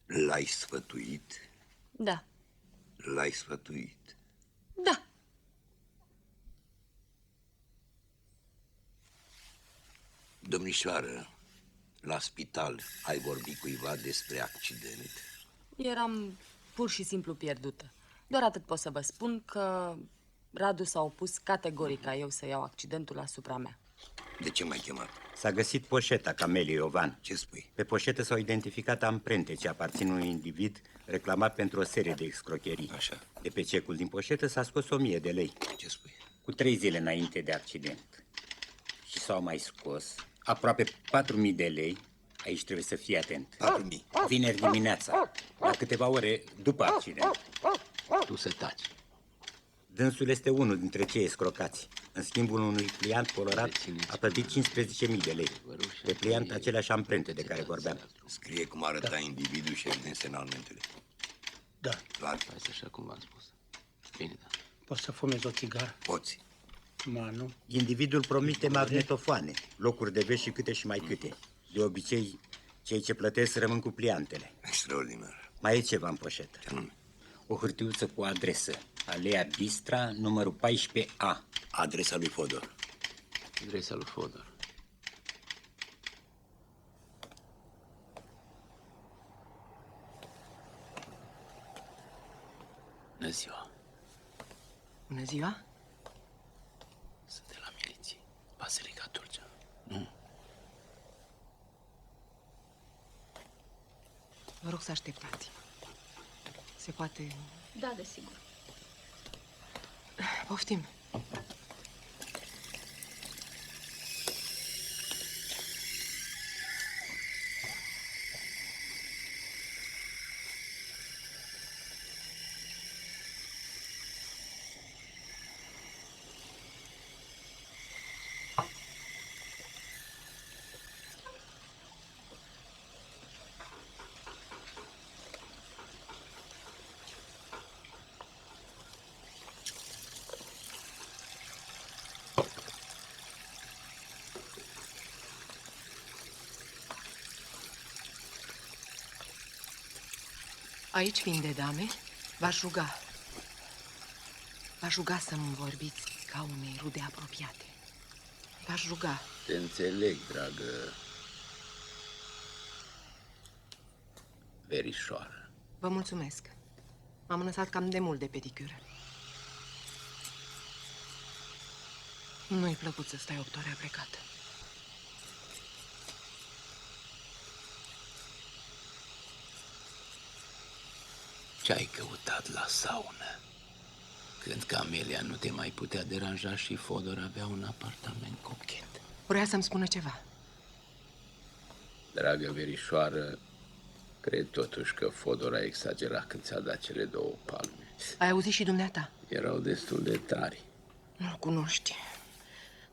L-ai sfătuit? Da. L-ai sfătuit? Da. Domnișoară, la spital ai vorbit cuiva despre accident? Eram pur și simplu pierdută. Doar atât pot să vă spun că Radu s-a opus categoric ca eu să iau accidentul asupra mea. De ce m-ai chemat? S-a găsit poșeta Cameliei Iovan. Ce spui? Pe poșetă s-au identificat amprente ce aparțin unui individ reclamat pentru o serie de escrocherii. Așa. De pe cecul din poșetă s-a scos 1000 de lei. Ce spui? Cu 3 zile înainte de accident. Și s-au mai scos aproape 4000 de lei. Aici trebuie să fii atent. 4000. Vineri dimineața, la câteva ore după accident. Tu să taci. Dânsul este unul dintre cei escrocați. În schimbul unui pliant colorat a plătit 15.000 de lei. Pe pliant aceleași amprente de care vorbeam. Scrie cum arăta individul și evident semnalmentele. Da. Clar? Asta așa cum v-am spus. Bine, da. Poți să fumezi o țigară? Poți. Ma, nu. Individul promite magnetofoane, locuri de vezi și câte și mai câte. De obicei, cei ce plătesc rămân cu pliantele. Extraordinar. Mai e ceva în poșetă. O hârtiuță cu adresă. Alea Bistra, numărul 14A. Adresa lui Fodor. Adresa lui Fodor. Bună ziua. Bună ziua. Sunt de la miliție. Basilica Turcea. Nu. Vă rog să așteptați. Se poate... Da, desigur. Poftim. Aici fiind de dame, v-aș ruga. V-aș ruga să-mi vorbiți ca unei rude apropiate. V-aș ruga. Te înțeleg, dragă verișoară. Vă mulțumesc. M-am lăsat cam de mult de pedicură. Nu-i plăcut să stai 8 ore aplecată. Ce-ai căutat la saună? Când Camelia nu te mai putea deranja și Fodor avea un apartament cochet. Vrea să-mi spună ceva. Dragă verișoară, cred totuși că Fodor a exagerat când ți-a dat cele 2 palme. Ai auzit și dumneata? Erau destul de tari. Nu-l cunoști.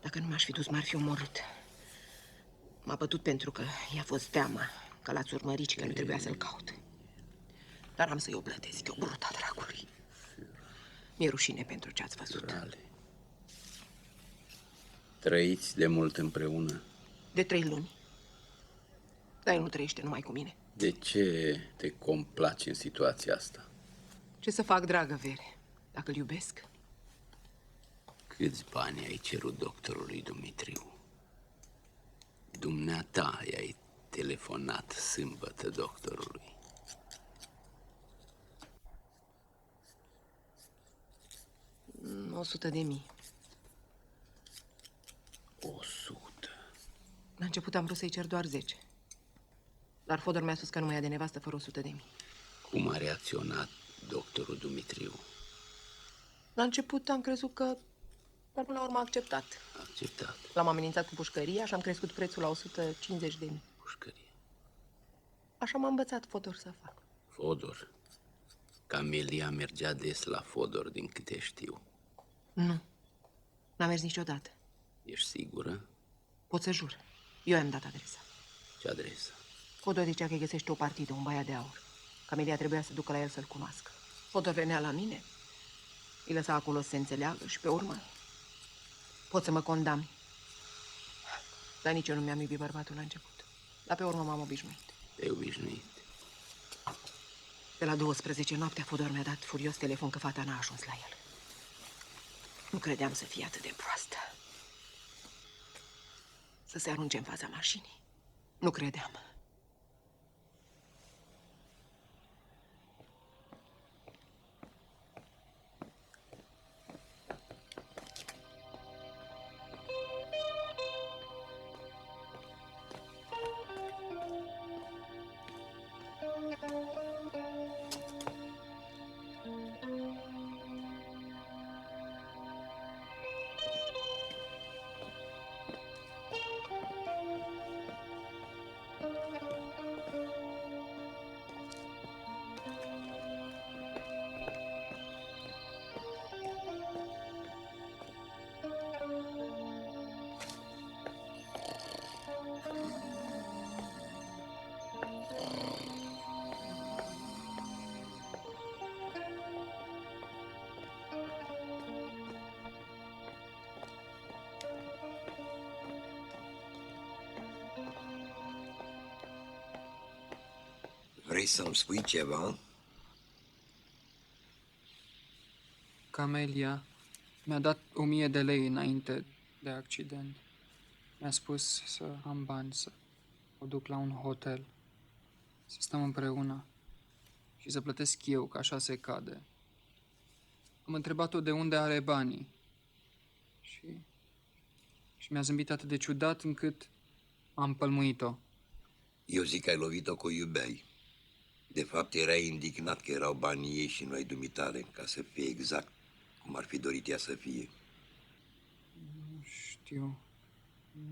Dacă nu m-aș fi dus, m-ar fi omorât. M-a bătut pentru că i-a fost teama că l-ați urmărit și că nu trebuia să-l caut. Dar am să-i o plătesc, eu bruta dracului. Mi-e rușine pentru ce ați văzut. Rale. Trăiți de mult împreună? De 3 luni. Dar el nu trăiește numai cu mine. De ce te complaci în situația asta? Ce să fac, dragă Vere, dacă îl iubesc? Câți bani ai cerut doctorului Dumitriu? Dumneata i-ai telefonat sâmbătă doctorului. 100.000. 100. La început am vrut să-i cer doar 10. Dar Fodor mi-a spus că nu mă ia de nevastă fără 100.000. Cum a reacționat doctorul Dumitriu? La început am crezut că... Dar până la urmă a acceptat. Acceptat. L-am amenințat cu pușcăria și am crescut prețul la 150.000. Pușcărie. Așa m-a învățat Fodor să fac. Fodor. Camelia mergea des la Fodor, din câte știu. Nu. N-a mers niciodată. Ești sigură? Pot să jur. Eu i-am dat adresa. Ce adresă? Fodor zicea că găsește o partidă, un băiat de aur. Camelia trebuia să ducă la el să-l cunoască. Fodor venea la mine, îi lăsa acolo să se înțeleagă și pe urmă pot să mă condamni. Dar nici eu nu mi-am iubit bărbatul la început. Dar pe urmă m-am obișnuit. Te-ai obișnuit? De la 12 noaptea Fodor mi-a dat furios telefon că fata n-a ajuns la el. Nu credeam să fie atât de proastă. Să se arunce în fața mașinii. Nu credeam. Vrei să-mi spui ceva? Camelia mi-a dat 1000 de lei înainte de accident. Mi-a spus să am bani, să o duc la un hotel, să stăm împreună și să plătesc eu, că așa se cade. Am întrebat-o de unde are banii și mi-a zâmbit atât de ciudat încât am pălmuit-o. Eu zic că ai lovit-o că o iubeai. De fapt, erai indignat că erau banii ei și noi dumitale, ca să fie exact cum ar fi dorit ea să fie. Nu știu.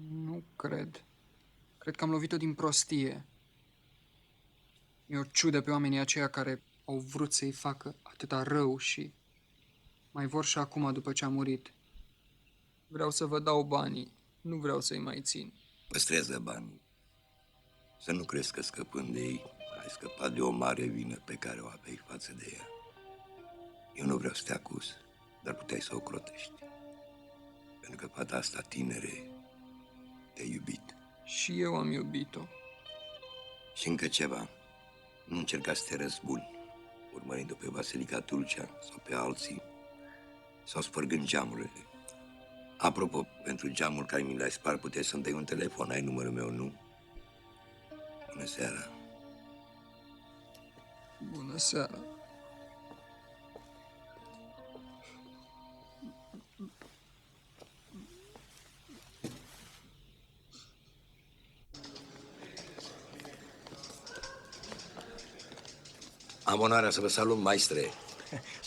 Nu cred. Cred că am lovit-o din prostie. E o ciudă pe oamenii aceia care au vrut să-i facă atâta rău și mai vor și acum după ce a murit. Vreau să vă dau banii. Nu vreau să-i mai țin. Păstrează banii. Să nu crezi că scăpând de ei, ai scăpat de o mare vină pe care o aveai față de ea. Eu nu vreau să te acuz, dar puteai să o crotești. Pentru că fata asta tinere te-a iubit. Și eu am iubit-o. Și încă ceva. Nu încerca să te răzbuni, urmărind-o pe Vasilica Tulcea sau pe alții, sau spărgând geamurile. Apropo, pentru geamul care mi l-ai spart, puteai să-mi dai un telefon, ai numărul meu, nu? Bună seara. Bună seara. Am onoarea să vă salut, maestre.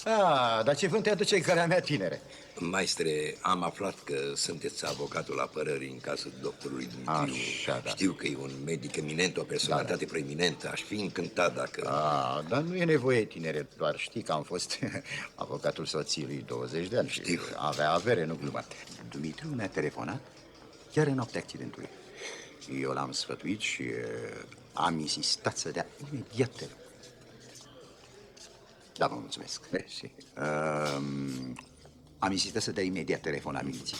Ah, dar ce vânt te aduce calea mea tinere? Maestre, am aflat că sunteți avocatul apărării în cazul doctorului Dumitriu. Așa, da. Știu că e un medic eminent, o personalitate preeminentă. Aș fi încântat dacă... Ah, dar nu e nevoie, tinere, doar știi că am fost avocatul soției lui 20 de ani. Știu. Și avea avere, nu glumă. Dumitriu mi-a telefonat chiar în noaptea accidentului. Eu l-am sfătuit și am insistat să dea imediat telefon. Da, vă mulțumesc. Am insistat să dea imediat telefon la miliție.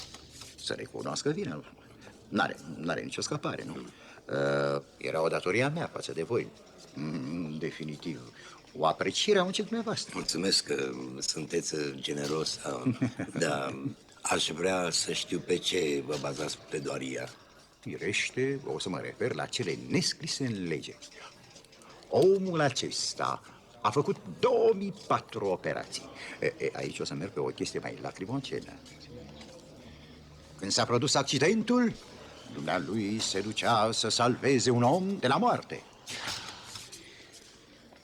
Să recunoască vina. N-are nicio scăpare, nu? Era o datorie a mea față de voi. Definitiv. O apreciere a muncii dumneavoastră. Mulțumesc că sunteți generos, dar aș vrea să știu pe ce vă bazați pledoaria. Firește, o să mă refer la cele nescrise în lege. Omul acesta a făcut 2004 operații. Aici o să merg pe o chestie mai lacrimoncenă. Când s-a produs accidentul, dumnealui se ducea să salveze un om de la moarte.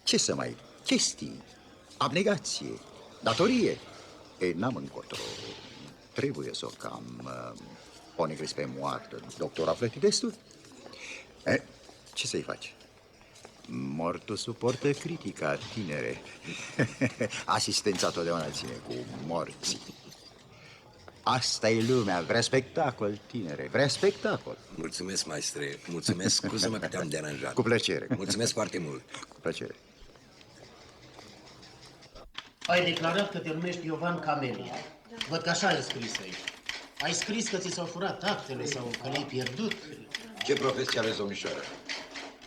Ce să mai... chestii, abnegație, datorie. E, n-am încotro. Trebuie să o cam... o negrezi pe moartă. Doctor a plătit destul. E, ce să-i faci? Mortul suportă critica, tinere. Asistența totdeauna ține cu morții. Asta e lumea, vrea spectacol, tinere, vrea spectacol. Mulțumesc, maestre, mulțumesc, scuză-mă că te-am deranjat. Cu plăcere. Mulțumesc foarte mult. Cu plăcere. Ai declarat că te numești Iovan Camelia. Văd că așa ai scris aici. Ai scris că ți s-au furat actele sau că le-ai pierdut? Ce profesie aveți, domnișoară?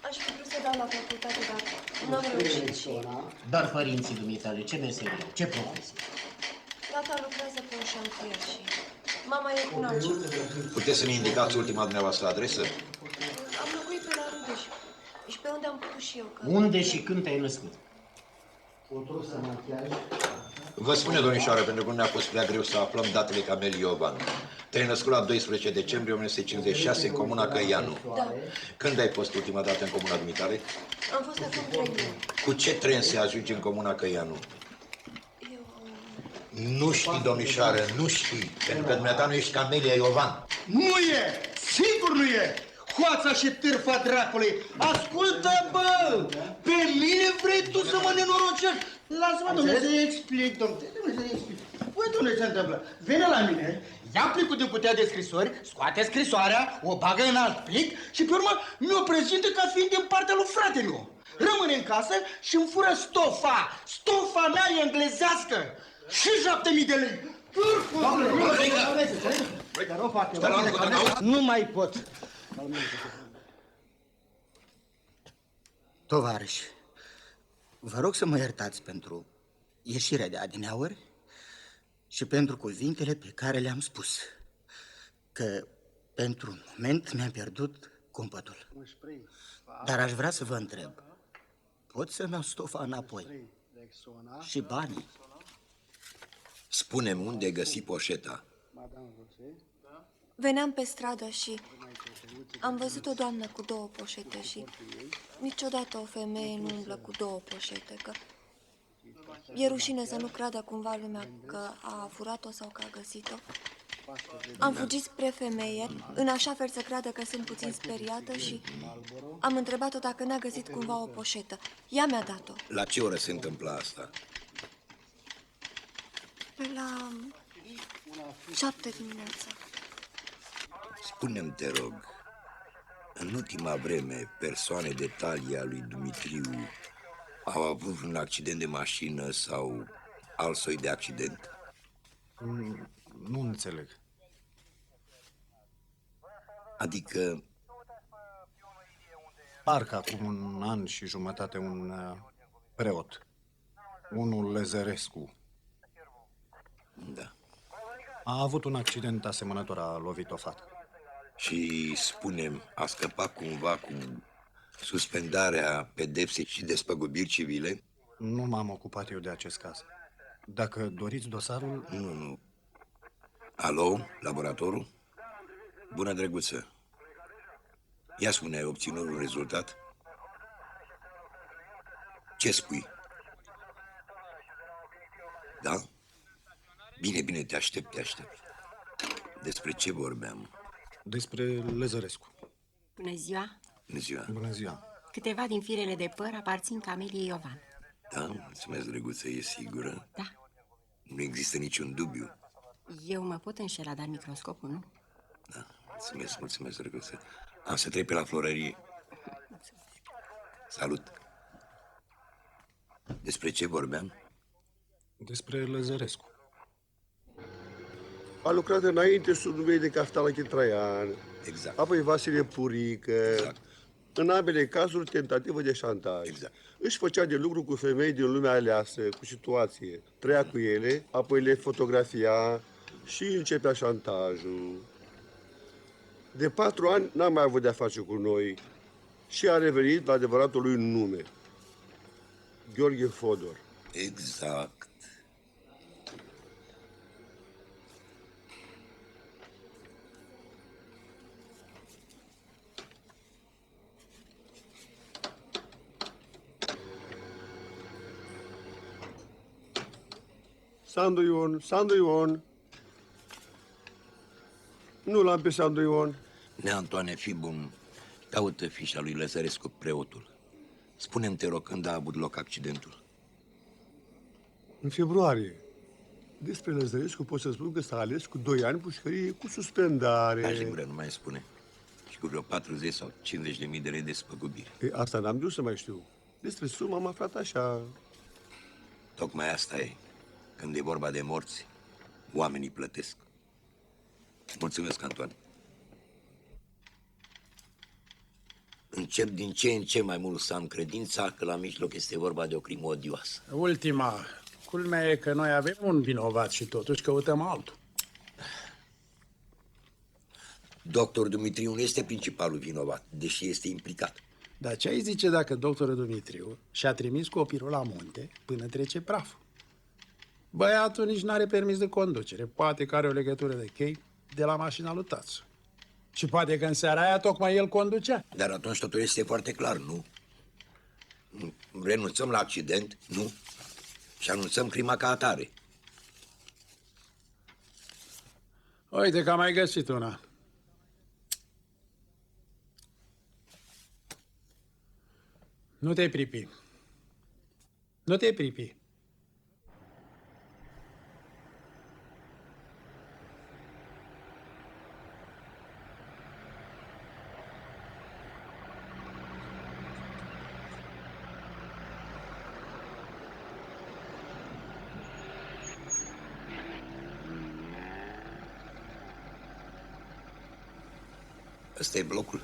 Aș fi vrut să dau la facultate, dar n-am reușit și... Dar părinții dumitale, ce meserie, ce profesie? Tata lucrează pe un șantier și mama e un altceva. Puteți să-mi indicați ultima dumneavoastră adresă? Am locuit pe la Rudeș și pe unde am putut și eu. Că... Unde și când te-ai născut? Vă spune, domnișoară, pentru că nu ne-a fost prea greu să aflăm datele Camelia Iovan. Te-ai născut la 12 decembrie 1956 în comuna Căianu. Da. Când ai fost ultima dată în comuna dumitale? Am fost acum 3 luni. Cu ce tren se ajunge în comuna Căianu? Nu știi, domnișoară, nu știi, pentru că dumneata nu ești Camelia Iovan. Nu e! Sigur nu e! Hoața și târfa dracului! Ascultă, bă! Pe mine vrei tu să mă nenorocești? Lasă-mă, domnule, să-i explic, domnule, să-i explic. Păi, domnule, ce se întâmplă? Vine la mine, ia plicul din cutia de scrisori, scoate scrisoarea, o bagă în alt plic și pe urmă mi-o prezintă ca fiind din partea lui frate meu. Rămâne în casă și îmi fură stofa. Stofa mea e englezească. Și 7.000 de lei. Nu mai pot. Tovarăși, vă rog să mă iertați pentru ieșirea de adineauri și pentru cuvintele pe care le-am spus. Că pentru un moment mi-am pierdut cumpătul. Dar aș vrea să vă întreb, pot să-mi iau stofa înapoi? Și banii? Spune-mi unde ai găsit poșeta. Veneam pe stradă și am văzut o doamnă cu 2 poșete și niciodată o femeie nu umblă cu 2 poșete, că e rușine să nu creadă cumva lumea că a furat-o sau că a găsit-o. Am fugit spre femeie, în așa fel să creadă că sunt puțin speriată și am întrebat-o dacă n-a găsit cumva o poșetă. Ea mi-a dat-o. La ce oră se întâmplă asta? Pe la 7 dimineața. Spune-mi, te rog, în ultima vreme, persoane de talia lui Dumitriu au avut un accident de mașină sau alt soi de accident? Nu înțeleg. Adică... Parcă acum un an și jumătate un preot, unul Lezărescu, da, a avut un accident asemănător, a lovit o fată. Și spune-mi, a scăpat cumva cu suspendarea pedepsei și despăgubiri civile? Nu m-am ocupat eu de acest caz. Dacă doriți dosarul... Nu. Alo, laboratorul? Bună, drăguță. Ia spune, ai obținut un rezultat? Ce spui? Da? Bine, te aștept. Despre ce vorbeam? Despre Lezărescu. Bună ziua! Bună ziua! Câteva din firele de păr aparțin Cameliei Iovan. Da? Mulțumesc, drăguță, e sigură? Da. Nu există niciun dubiu? Eu mă pot înșela, dar microscopul nu. Da, mulțumesc, drăguță. Am să trec pe la florărie. Salut! Despre ce vorbeam? Despre Lezărescu. A lucrat înainte sub numele de Caftalache Traian. Exact. Apoi Vasile Purică. Exact. În ambele cazuri, tentativă de șantaj. Exact. Își făcea de lucru cu femei din lumea aleasă, cu situație. Trăia cu ele, apoi le fotografia și începea șantajul. De 4 ani n-a mai avut de-a face cu noi și a revenit la adevăratul lui nume. Gheorghe Fodor. Exact. Sandu Ion, Sandu Ion. Nu l-am pe Sandu Ion. Nea Antoane, fii bun, caută fișa lui Lăzărescu, preotul. Spune-mi, te rog, când a avut loc accidentul. În februarie. Despre Lăzărescu pot să spun că s-a ales cu 2 ani pușcărie cu suspendare. Taci de gură, nu mai spune. Și cu vreo 40 sau 50 de mii de lei de spăgubiri. E, asta n-am de să mai știu. Despre sumă am aflat așa. Tocmai asta e. Când e vorba de morți, oamenii plătesc. Mulțumesc, Antoane. Încep din ce în ce mai mult să am credința că la mijloc este vorba de o crimă odioasă. Ultima. Culmea e că noi avem un vinovat și totuși căutăm altul. Doctor Dumitriu nu este principalul vinovat, deși este implicat. Dar ce ai zice dacă doctorul Dumitriu și-a trimis copilul la munte până trece praful? Băiatul nici n-are permis de conducere, poate că are o legătură de chei de la mașina lui Tațu. Și poate că în seara aia tocmai el conducea. Dar atunci totul este foarte clar, nu? Renunțăm la accident, nu? Și anunțăm crima ca atare. Uite că am mai găsit una. Nu te pripi. Nu te pripi. Ăsta e blocul?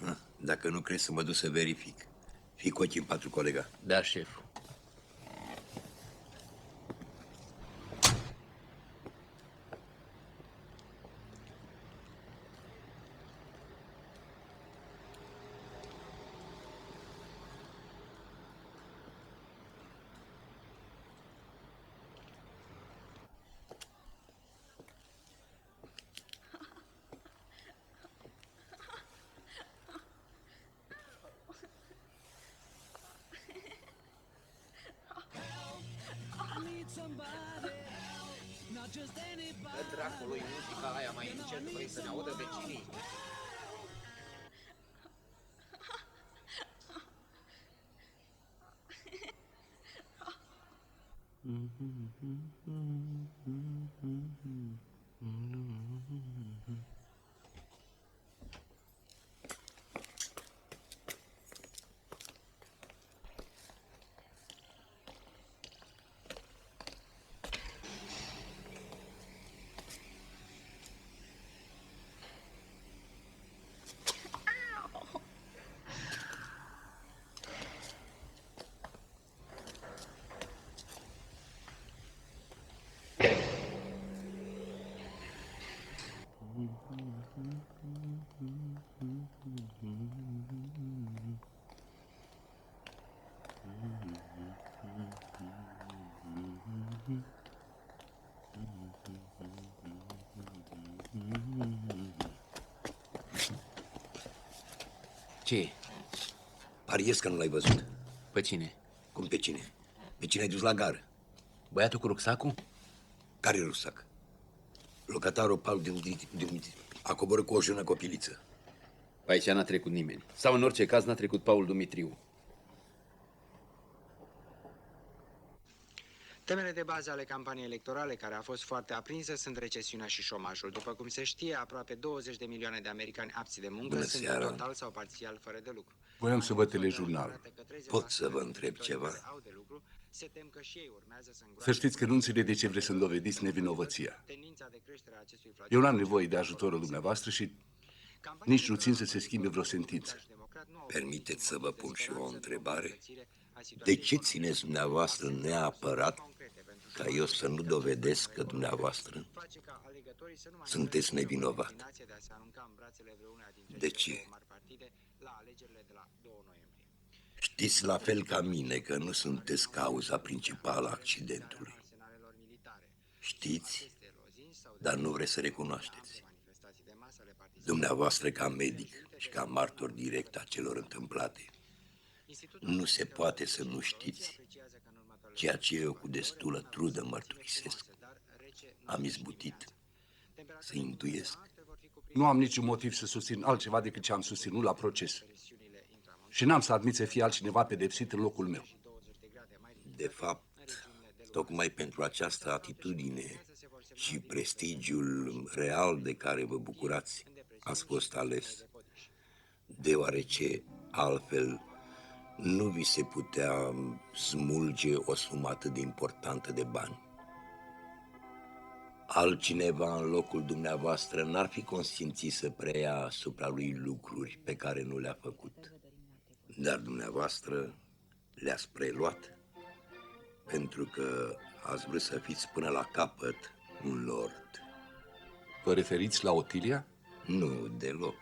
Aha. Dacă nu crezi să mă duc să verific. Fii cu ochii în patru, colega. Da, șef. Dă dracului muzica aia mai încet, vrei să ne audă vecinii? Ce? Pariez că nu l-ai văzut. Pe cine? Cum pe cine? Pe cine ai dus la gară? Băiatul cu rucsacul? Care rucsac? Locatarul Paul a coborât cu o jună copiliță. Pe aici n-a trecut nimeni. Sau în orice caz n-a trecut Paul Dumitriu. Temele de bază ale campaniei electorale, care a fost foarte aprinsă, sunt recesiunea și șomajul. După cum se știe, aproape 20 de milioane de americani apți de muncă Bună sunt seara. total sau parțial fără de lucru. Voiam să văd telejurnal. Pot să vă întreb ceva? Se tem că și ei urmează să Să știți că nu înțeleg de ce vreți să-mi dovediți nevinovăția. tendința de creștere a acestui Eu n-am nevoie de ajutorul dumneavoastră și nici nu țin să se schimbe vreo sentință. Permiteți să vă pun și eu o întrebare? De ce țineți dumneavoastră neapărat ca eu să nu dovedesc că dumneavoastră sunteți nevinovat? De ce? Știți la fel ca mine că nu sunteți cauza principală a accidentului. Știți, dar nu vreți să recunoașteți. Dumneavoastră ca medic și ca martor direct a celor întâmplate, nu se poate să nu știți ceea ce eu cu destulă trudă mărturisesc. Am izbutit să intuiesc. Nu am niciun motiv să susțin altceva decât ce am susținut la proces. Și n-am să admit să fie altcineva pedepsit în locul meu. De fapt, tocmai pentru această atitudine și prestigiul real de care vă bucurați, ați fost ales, deoarece altfel nu vi se putea smulge o sumă atât de importantă de bani. Altcineva în locul dumneavoastră n-ar fi consimțit să preia asupra lui lucruri pe care nu le-a făcut. Dar dumneavoastră le-ați preluat, pentru că ați vrut să fiți până la capăt un lord. Vă referiți la Otilia? Nu, deloc.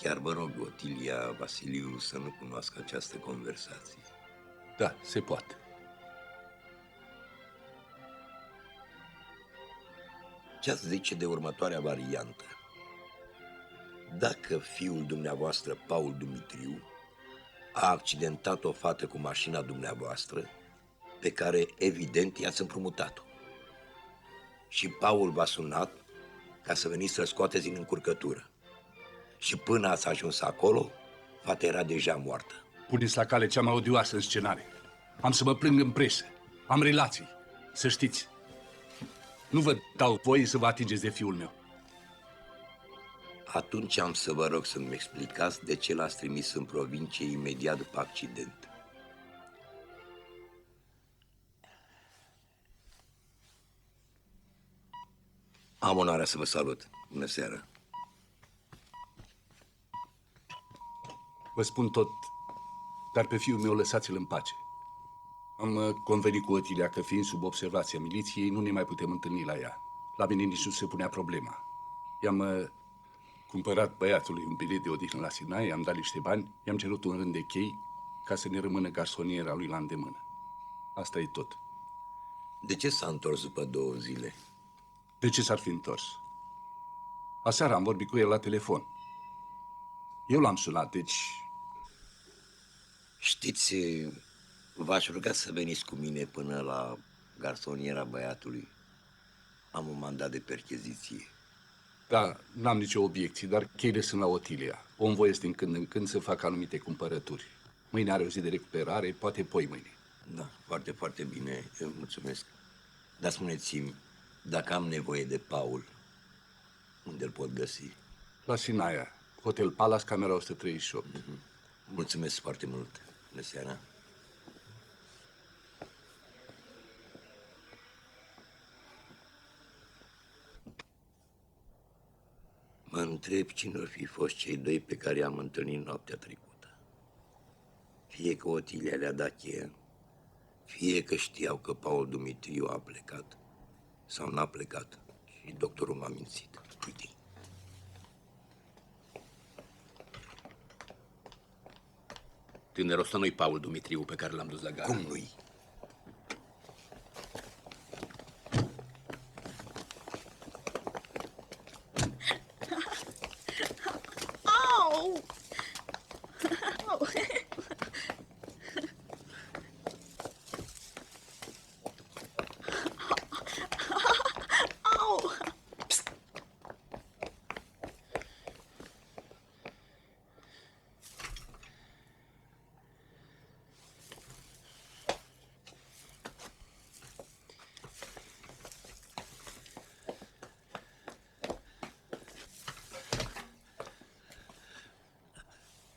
Chiar vă rog, Otilia Vasiliu, să nu cunoască această conversație. Da, se poate. Ce-ați zice de următoarea variantă? Dacă fiul dumneavoastră, Paul Dumitriu, a accidentat o fată cu mașina dumneavoastră, pe care, evident, i-ați împrumutat-o. Și Paul v-a sunat ca să veniți să-l scoateți din încurcătură. Și până ați ajuns acolo, fata era deja moartă. Puneți la cale cea mai odioasă în scenare. Am să mă plâng în presă. Am relații. Să știți. Nu vă dau voie să vă atingeți de fiul meu. Atunci am să vă rog să-mi explicați de ce l-ați trimis în provincie imediat după accident. Am onoarea să vă salut. Bună seara. Vă spun tot, dar pe fiul meu lăsați-l în pace. Am convenit cu Otilia că, fiind sub observația miliției, nu ne mai putem întâlni la ea. La mine nici nu se punea problema. I-am cumpărat băiatului un bilet de odihnă la Sinaia, i-am dat niște bani, i-am cerut un rând de chei ca să ne rămână garsoniera lui la îndemână. Asta e tot. De ce s-a întors după 2 zile? De ce s-ar fi întors? Aseară am vorbit cu el la telefon. Eu l-am sunat, deci... Știți, v-aș ruga să veniți cu mine până la garsoniera băiatului. Am un mandat de percheziție. Da, n-am nicio obiecție, dar cheile sunt la Otilia. O învoiesc din când în când să fac anumite cumpărături. Mâine are o zi de recuperare, poate poi mâine. Da, foarte, foarte bine, eu mulțumesc. Dar spuneți-mi, dacă am nevoie de Paul, unde îl pot găsi? La Sinaia, Hotel Palace, camera 138. Mulțumesc foarte mult. Bună seara. Mă întreb cine ar fi fost cei 2 pe care i-am întâlnit noaptea trecută. Fie că Otilia le-a dat cheia, fie că știau că Paul Dumitriu a plecat sau n-a plecat și doctorul m-a mințit. Uite. Tânărul ăsta nu-i Paul Dumitriu pe care l-am dus la gară. Cum nu-i? Au! Au! Au!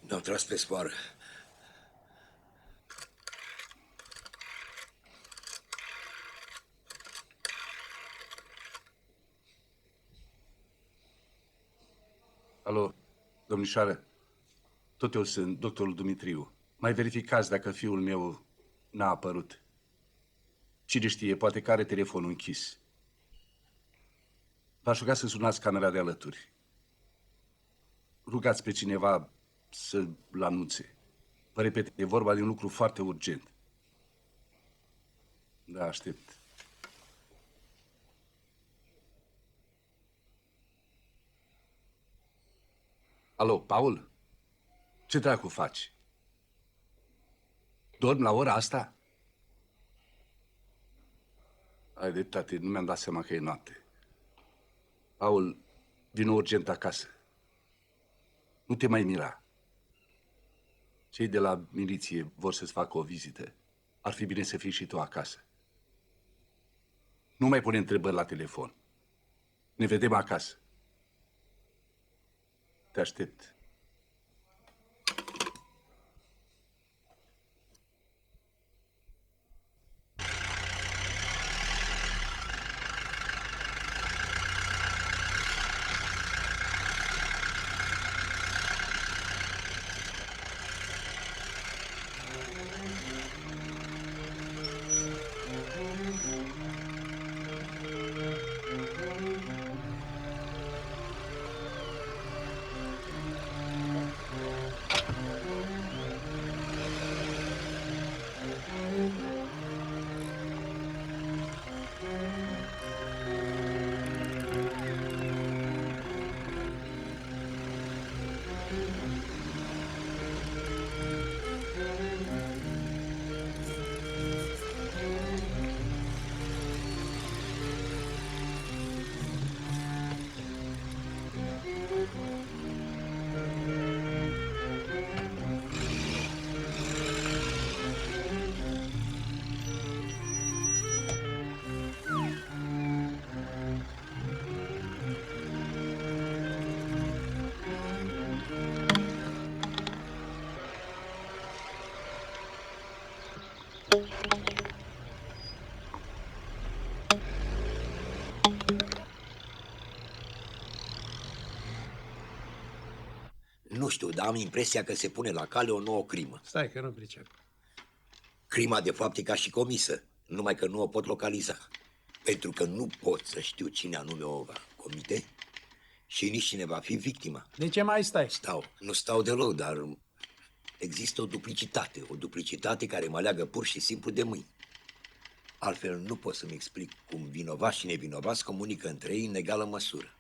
Ne-au tras pe sfoară. Alo, domnișoară, tot eu sunt doctorul Dumitriu. Mai verificați dacă fiul meu n-a apărut. Cine știe, poate că are telefonul închis. V-aș ruga să sunați camera de alături. Rugați pe cineva să-l anunțe. Vă repet, e vorba de un lucru foarte urgent. Da, aștept. Alo, Paul? Ce dracu faci? Dormi la ora asta? Ai dreptate, nu mi-am dat seama că e noapte. Paul, vino urgent acasă. Nu te mai mira. Cei de la miliție vor să-ți facă o vizită. Ar fi bine să fii și tu acasă. Nu mai pune întrebări la telefon. Ne vedem acasă. Te aștept. Nu știu, dar am impresia că se pune la cale o nouă crimă. Stai că nu pricep. Crima de fapt e ca și comisă, numai că nu o pot localiza. Pentru că nu pot să știu cine anume o va comite și nici cine va fi victima. De ce mai stai? Nu stau deloc, dar există o duplicitate care mă leagă pur și simplu de mâini. Altfel nu pot să-mi explic cum vinovați și nevinovați comunică între ei în egală măsură.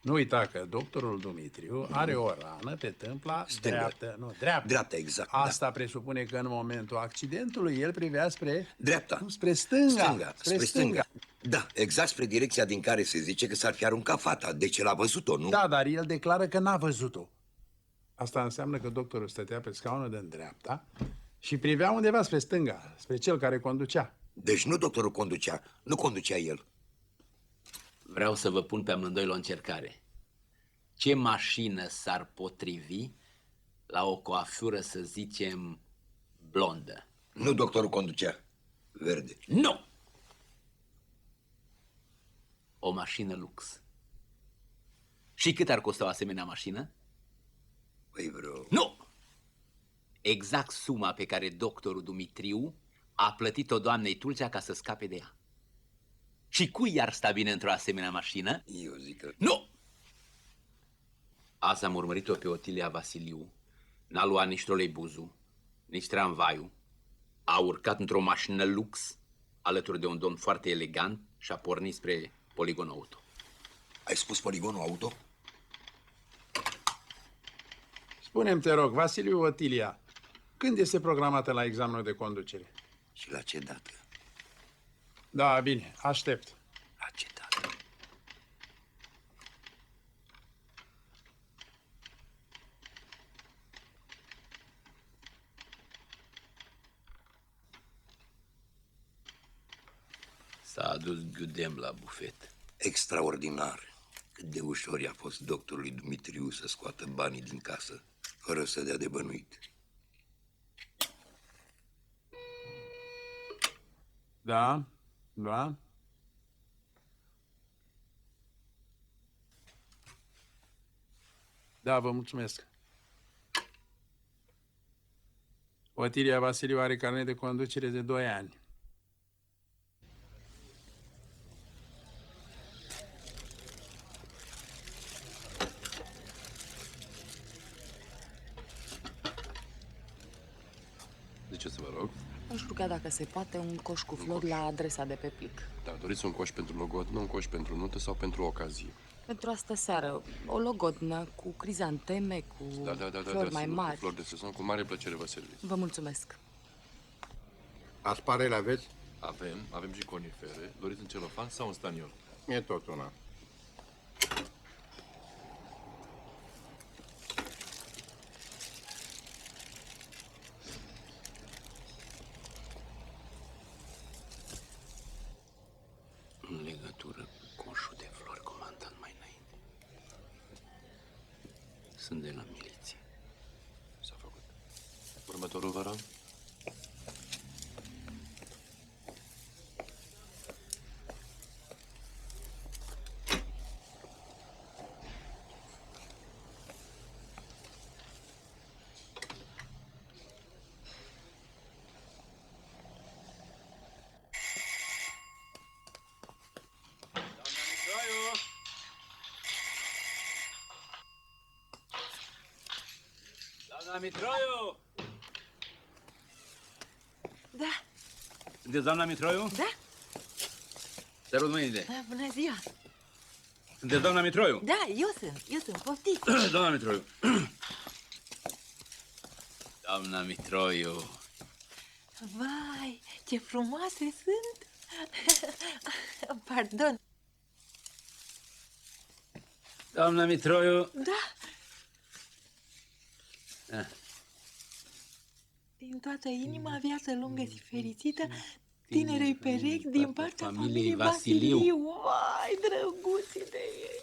Nu uita că doctorul Dumitriu are o rană pe tâmpla dreaptă. Nu, dreaptă. Dreapta, exact. Asta presupune că în momentul accidentului el privea spre... Dreapta. Nu, spre stânga. Spre stânga. Da, exact spre direcția din care se zice că s-ar fi aruncat fata. Deci el a văzut-o, nu? Da, dar el declară că n-a văzut-o. Asta înseamnă că doctorul stătea pe scaunul de-n dreapta și privea undeva spre stânga, spre cel care conducea. Deci nu doctorul conducea, nu conducea el. Vreau să vă pun pe amândoi la o încercare. Ce mașină s-ar potrivi la o coafură, să zicem, blondă? Nu doctorul conducea. Verde. Nu! O mașină lux. Și cât ar costa o asemenea mașină? Păi vreo... Nu! Exact suma pe care doctorul Dumitriu a plătit-o doamnei Tulcea ca să scape de ea. Și cui i-ar sta bine într-o asemenea mașină? Eu zic că... Nu! Azi am urmărit-o pe Otilia Vasiliu. N-a luat nici troleibuzu, nici tramvaiul. A urcat într-o mașină lux, alături de un domn foarte elegant și a pornit spre poligonul auto. Ai spus poligonul auto? Spune-mi, te rog, Vasiliu Otilia, când este programată la examenul de conducere? Și la ce dată? Da, bine, aștept. La ce dată? S-a adus Ghiudem la bufet. Extraordinar. Cât de ușor i-a fost doctorului Dumitriu să scoată banii din casă, fără să dea de bănuit. Da, da. Da, vă mulțumesc. Otilia Vasiliu are carnet de conducere de 2 ani. De ce să vă rog? Aș ruga, dacă se poate, un coș cu flori la adresa de pe plic. Dar doriți un coș pentru logodnă, un coș pentru nută sau pentru ocazie? Pentru astă seară, o logodnă cu crizanteme, cu flori mai sigur, mari. Cu flori de sezon, cu mare plăcere vă servi. Vă mulțumesc. Asparele aveți? Avem și conifere. Doriți în celofan sau în staniol? E tot una. În legătură cu coșul de flori comandat mai înainte. Sunt de la miliție. S-a făcut. Următorul, vă rog. Doamna Mitroiu! Da, Sunteți doamna Mitroiu? da, Sărut mâinile. da, bună ziua. Sunteți doamna Mitroiu? Da, eu sunt, poftiți. Doamna Mitroiu. Doamna Mitroiu. Vai, ce frumoase sunt. Pardon. Doamna Mitroiu. Da, Ah, din toată inima, viață lungă și fericită, tinerei perechi din partea familiei Vasiliu. Vai, drăguții de ei.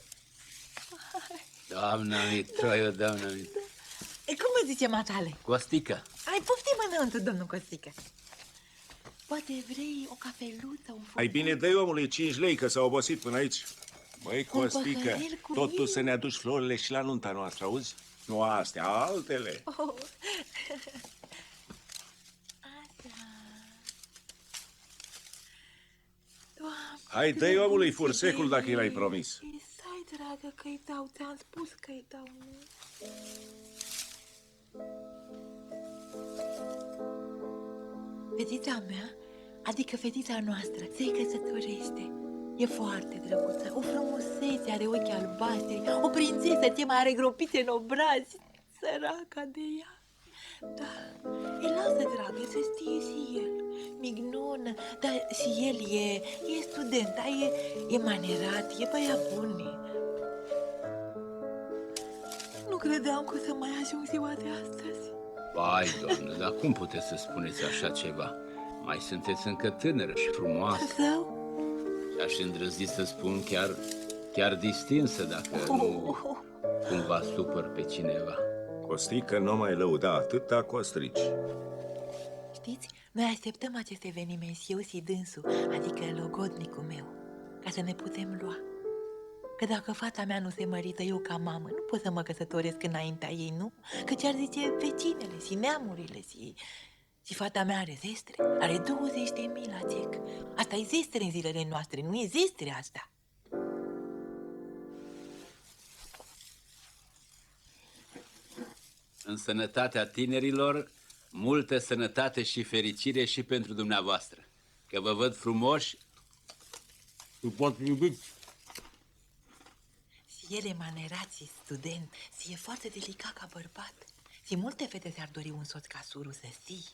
doamna Mitroiu, doamna Mitroiu. Cum vă zice matale? Costică. Hai, poftim înăuntru, domnul Costică. Poate vrei o cafeluță, un foc? Ai bine, dă-i omului 5 lei, că s-a obosit până aici. Băi, Costică, păhărel cu tot tu vin. să ne aduci florile și la nunta noastră, auzi? Nu astea, altele. Oh. Hai, dă-i omului fursecul dacă i l-ai promis. Stai, dragă, că-i dau, ți-am spus că-i dau. Fetița mea, adică fetița noastră, se căsătorește. E foarte drăguță, o frumusețe, are ochi albastri, o prințesă ce mai are gropițe în obraz. Săraca de ea. Da, e lasă, dragă, să știe și el. Mignonă, dar și el e student, dar e manerat, e băiat bun. Nu credeam că o să mai ajung ziua de astăzi. Vai, doamnă, dar cum puteți să spuneți așa ceva? Mai sunteți încă tânără și frumoasă. Zău? Și aș îndrăzni să spun chiar distinsă, dacă nu cumva supăr pe cineva. Costică nu mai lăuda atâta costrici. Știți, noi așteptăm acest eveniment și eu și dânsul, adică logodnicul meu, ca să ne putem lua. Că dacă fata mea nu se mărită, eu ca mamă nu pot să mă căsătoresc înaintea ei, nu? Că ce-ar zice vecinele și neamurile și fata mea are zestre, are 20.000 la cec. Asta e zestre în zilele noastre, nu e zestre asta. În sănătatea tinerilor, multă sănătate și fericire și pentru dumneavoastră. Că vă văd frumoși și potriviți. Și el e manerat și student și e foarte delicat ca bărbat. Și multe fete s-ar dori un soț ca Suru, să știi.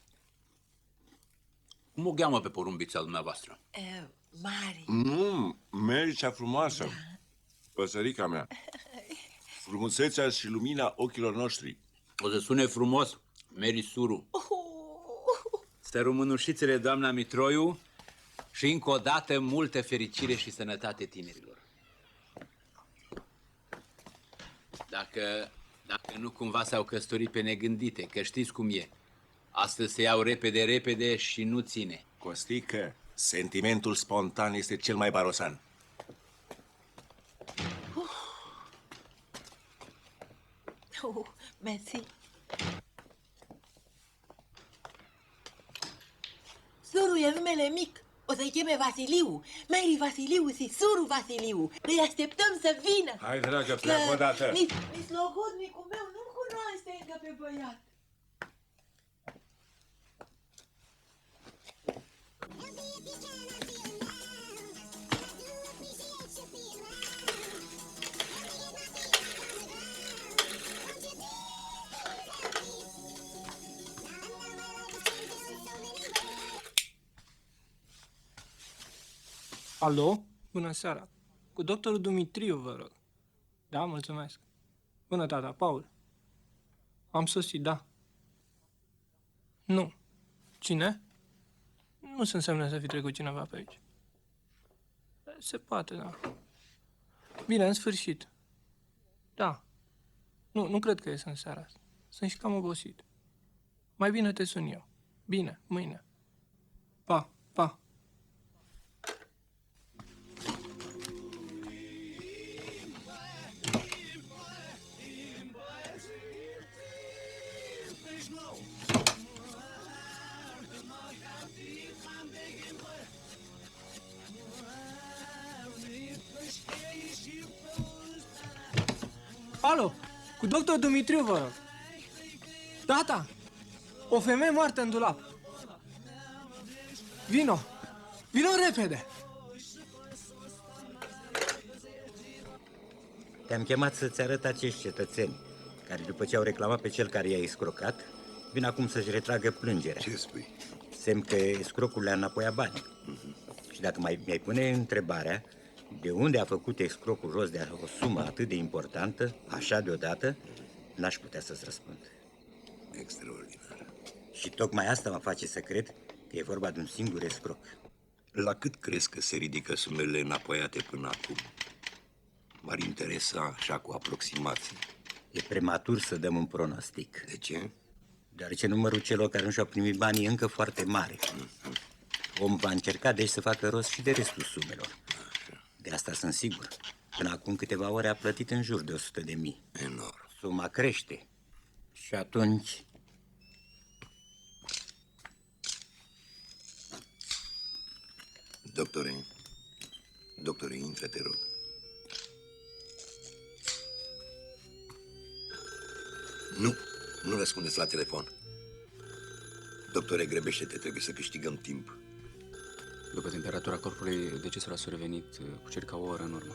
Cum o cheamă pe porumbița dumneavoastră? Mari. Mergi cea frumoasă. Păsărica mea. Frumusețea și lumina ochilor noștri. O să sune frumos, Mary Suru. Stărumânușițele, doamna Mitroiu, și încă o dată multă fericire și sănătate tinerilor. Dacă nu cumva s-au căsătorit pe negândite, că știți cum e. Astăzi se iau repede și nu ține. Costică, sentimentul spontan este cel mai barosan. Mersi. Suru e numele mic. O să-i cheme Vasiliu. Mary Vasiliu și Suru Vasiliu. Îi așteptăm să vină. Hai, dragă, pleacă odată. Nici logodnicul meu nu cunoaște încă pe băiat. Alo? Bună seara. Cu doctorul Dumitriu, vă rog. Da, mulțumesc. Bună, tata, Paul. Am sosit, da. Nu. Cine? Nu se înseamnă să fi trecut cineva pe aici. Se poate, da. Bine, în sfârșit. Da. Nu cred că ies în seara asta. Sunt și cam obosit. Mai bine te sun eu. Bine, mâine. Pa, pa. Alo, cu doctor Dumitriu, vă rog. Tata, o femeie moartă în dulap. Vino repede. Te-am chemat să-ți arăt acești cetățeni, care după ce au reclamat pe cel care i-a escrocat, vin acum să-și retragă plângerea. Ce spui? Semn că escrocul le-a înapoiat banii. Și dacă mi-ai pune întrebarea de unde a făcut escrocul rost de o sumă atât de importantă, așa deodată, n-aș putea să-ți răspund. Extraordinar. Și tocmai asta mă face să cred că e vorba de un singur escroc. La cât crezi că se ridică sumele înapoiate până acum? M-ar interesa așa cu aproximații. E prematur să dăm un pronostic. De ce? Deoarece numărul celor care nu și-au primit banii e încă foarte mare. Om va încerca deci să facă rost și de restul sumelor. De asta sunt sigur. Până acum câteva ore a plătit în jur de 100.000. Enorm. Suma crește. Și atunci... Doctore, intră, te rog. Nu răspundeți la telefon. Doctore, grăbește-te, trebuie să câștigăm timp. După temperatura corpului, decesul a survenit cu circa o oră în urmă.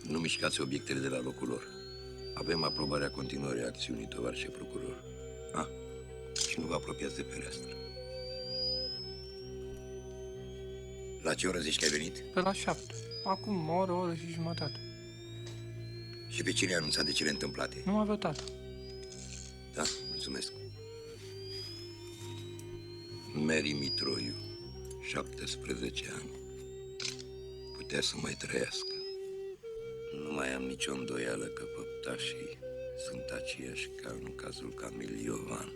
Nu mișcați obiectele de la locul lor. Avem aprobarea continuării acțiunii, tovarășe procuror. Și nu vă apropiați de fereastră. La ce oră zici că ai venit? Pe la 7. Acum o oră și jumătate. Și pe cine ai anunțat de cele întâmplate? Nu m-a votat. Da, mulțumesc. Mary Mitroiu, 17 ani. Putea să mai trăiască. Nu mai am nicio îndoială că făptașii sunt aceiași ca în cazul Camil Iovan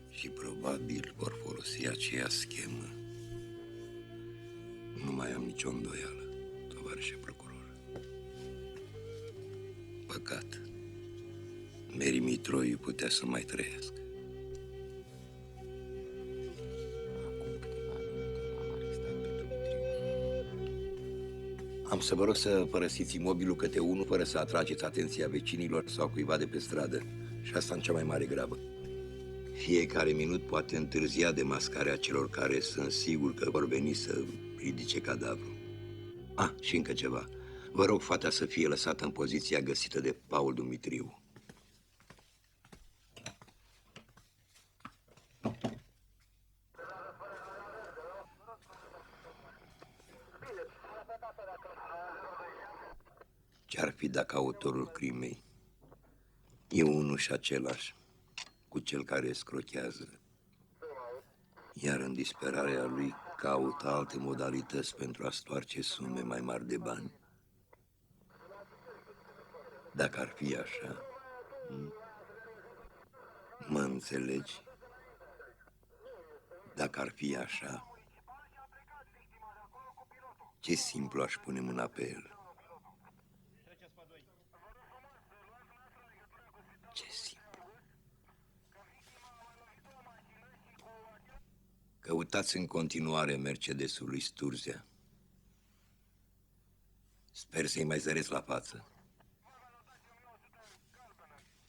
și probabil vor folosi aceeași schemă. Nu mai am nicio îndoială, tovarășe procuror. Păcat. Mary Mitroiu putea să mai trăiască. Am să vă rog să părăsiți imobilul câte unul fără să atrageți atenția vecinilor sau cuiva de pe stradă. Și asta în cea mai mare grabă. Fiecare minut poate întârzia demascarea celor care sunt sigur că vor veni să ridice cadavru. Și încă ceva. Vă rog fata să fie lăsată în poziția găsită de Paul Dumitriu. Ce-ar fi dacă autorul crimei e unul și același cu cel care escrochează, iar în disperarea lui caută alte modalități pentru a stoarce sume mai mari de bani? Dacă ar fi așa, mă înțelegi? Dacă ar fi așa, ce simplu aș pune mâna pe el. Ce simplu. Căutați în continuare Mercedesul lui Sturzia. Sper să-i mai zăreți la față.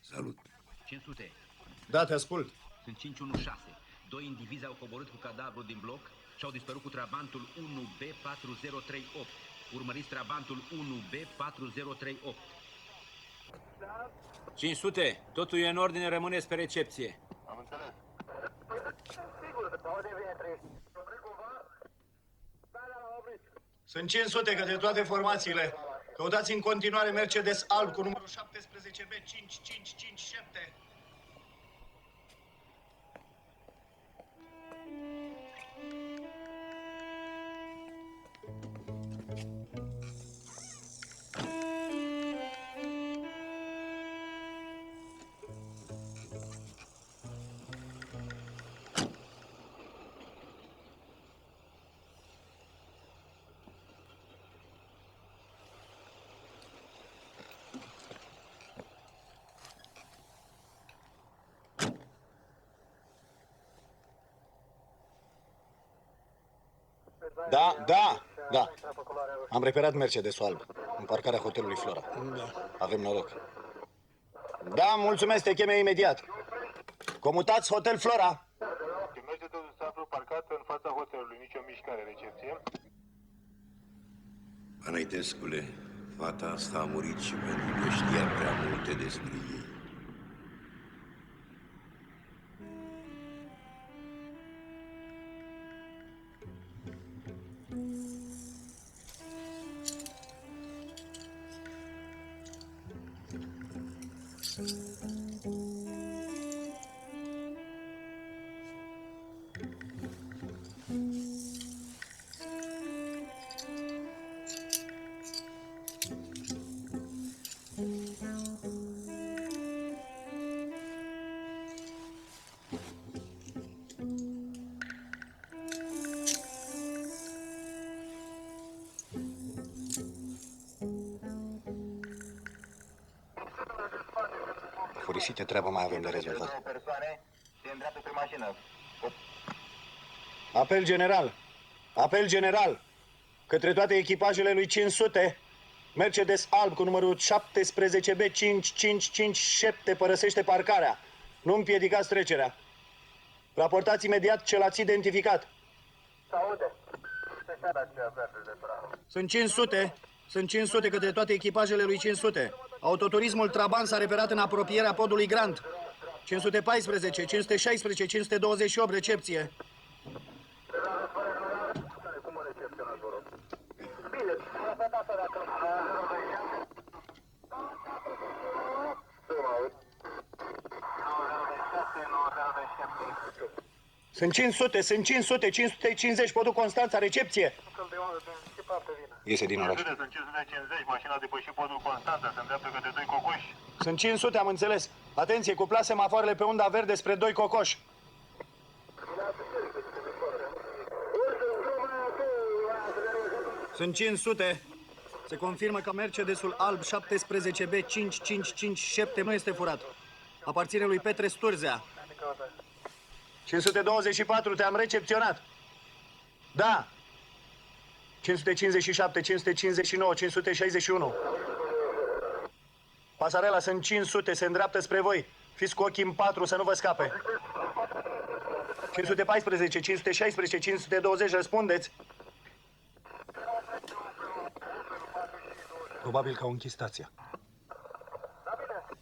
Salut. 500. Da, te ascult. Sunt 516. Doi indivizi au coborât cu cadavrul din bloc și au dispărut cu trabantul 1B4038. Urmăriți trabantul 1B4038. 500. Totul e în ordine, rămâneți pe recepție. Am înțeles. Sigur, unde vine 3? Cumva? Da, Sunt 500 către toate formațiile. Căutați în continuare Mercedes alb cu numărul 17B5557. Da. Am reperat Mercedes-ul alb în parcarea hotelului Flora. Da. Avem noroc. Da, mulțumesc, te chem eu imediat. Comutați Hotel Flora. Mercedes-ul se află parcat în fața hotelului, nicio mișcare, recepție. Panaitescule, fata asta a murit și pentru că știa prea multe despre ei. Furisită treabă mai avem de rezolvat. Apel general! Către toate echipajele lui 500, Mercedes alb cu numărul 17B5557 părăsește parcarea. Nu împiedicați trecerea. Raportați imediat ce l-ați identificat. Sunt 500 către toate echipajele lui 500. Autoturismul Trabant s-a reperat în apropierea podului Grand. 514, 516, 528, recepție. Sunt 550, podul Constanța, recepție. Iese din oraș. Sunt 550, mașina a depășit podul Constanța, se îndreaptă către 2 Cocoși. Sunt 500, am înțeles. Atenție, cuplați semafoarele pe unda verde spre 2 Cocoși. Sunt 500. Se confirmă că Mercedesul alb 17B5557 nu este furat. Aparține lui Petre Sturzea. 524, te-am recepționat. Da. 557, 559, 561. Pasarela, sunt 500, se îndreaptă spre voi. Fiți cu ochii în 4 să nu vă scape. 514, 516, 520, răspundeți. Probabil că au închis stația.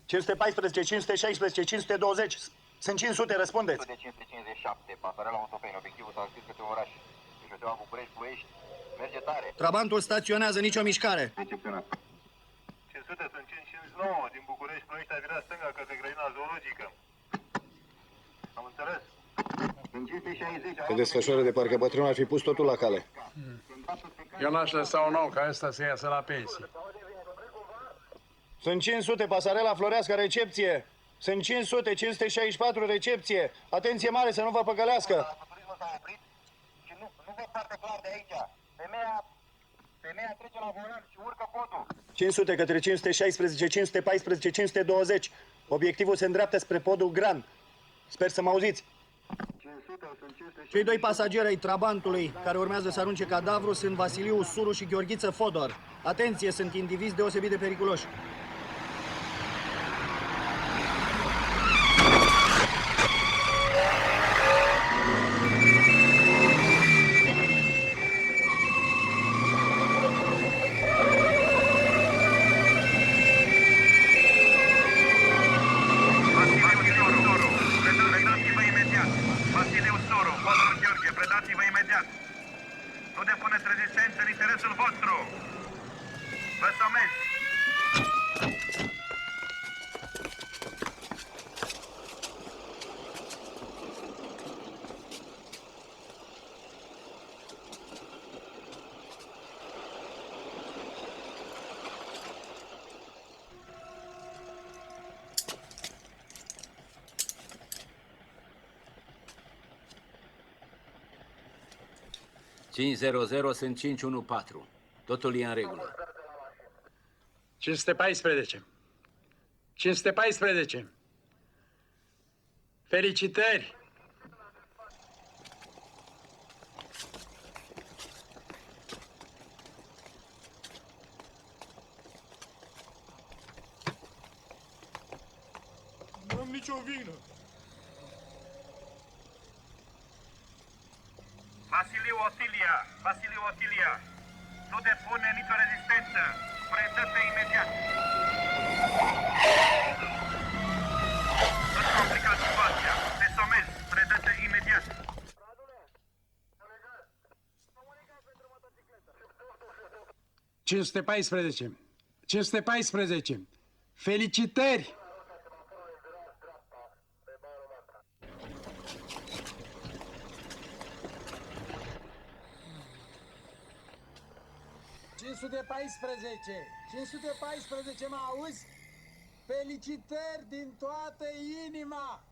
514, 516, 520. Sunt 500, răspundeți. 557, pasarela autofen, obiectivul s-a înscris către oraș. Județeaua București-Ploiești, merge tare. Trabantul staționează, nicio mișcare. Recepționat. 500 sunt 559, din București-Ploiești a virat stânga către grădina zoologică. Am înțeles. Sunt 560. Pe desfășoară de parcă bătrânul ar fi pus totul la cale. Eu n-aș lăsa un om ca ăsta să iasă la pensie. Sunt 500, pasarela Floreasca, recepție. Sunt 500, 564, recepție. Atenție mare să nu vă păcălească. Nu văd foarte clar de aici. Femeia trece la volan și urcă podul. 500 către 516, 514, 520. Obiectivul se îndreaptă spre podul Grand. Sper să mă auziți. Cei doi pasageri ai Trabantului care urmează să arunce cadavru sunt Vasiliu Suru și Gheorghiță Fodor. Atenție, sunt indivizi deosebit de periculoși. Nu depuneți rezistență în interesul vostru. 500 sunt 514. Totul e în regulă. 514. 514. Felicitări! Nu am nicio vină. Vasiliu Otilia, nu depune nicio rezistență. Predă-te imediat. Îți complica situația. Te somezi. Predă-te imediat. 514. 514. Felicitări! de 514, mă auzi? Felicitări din toată inima!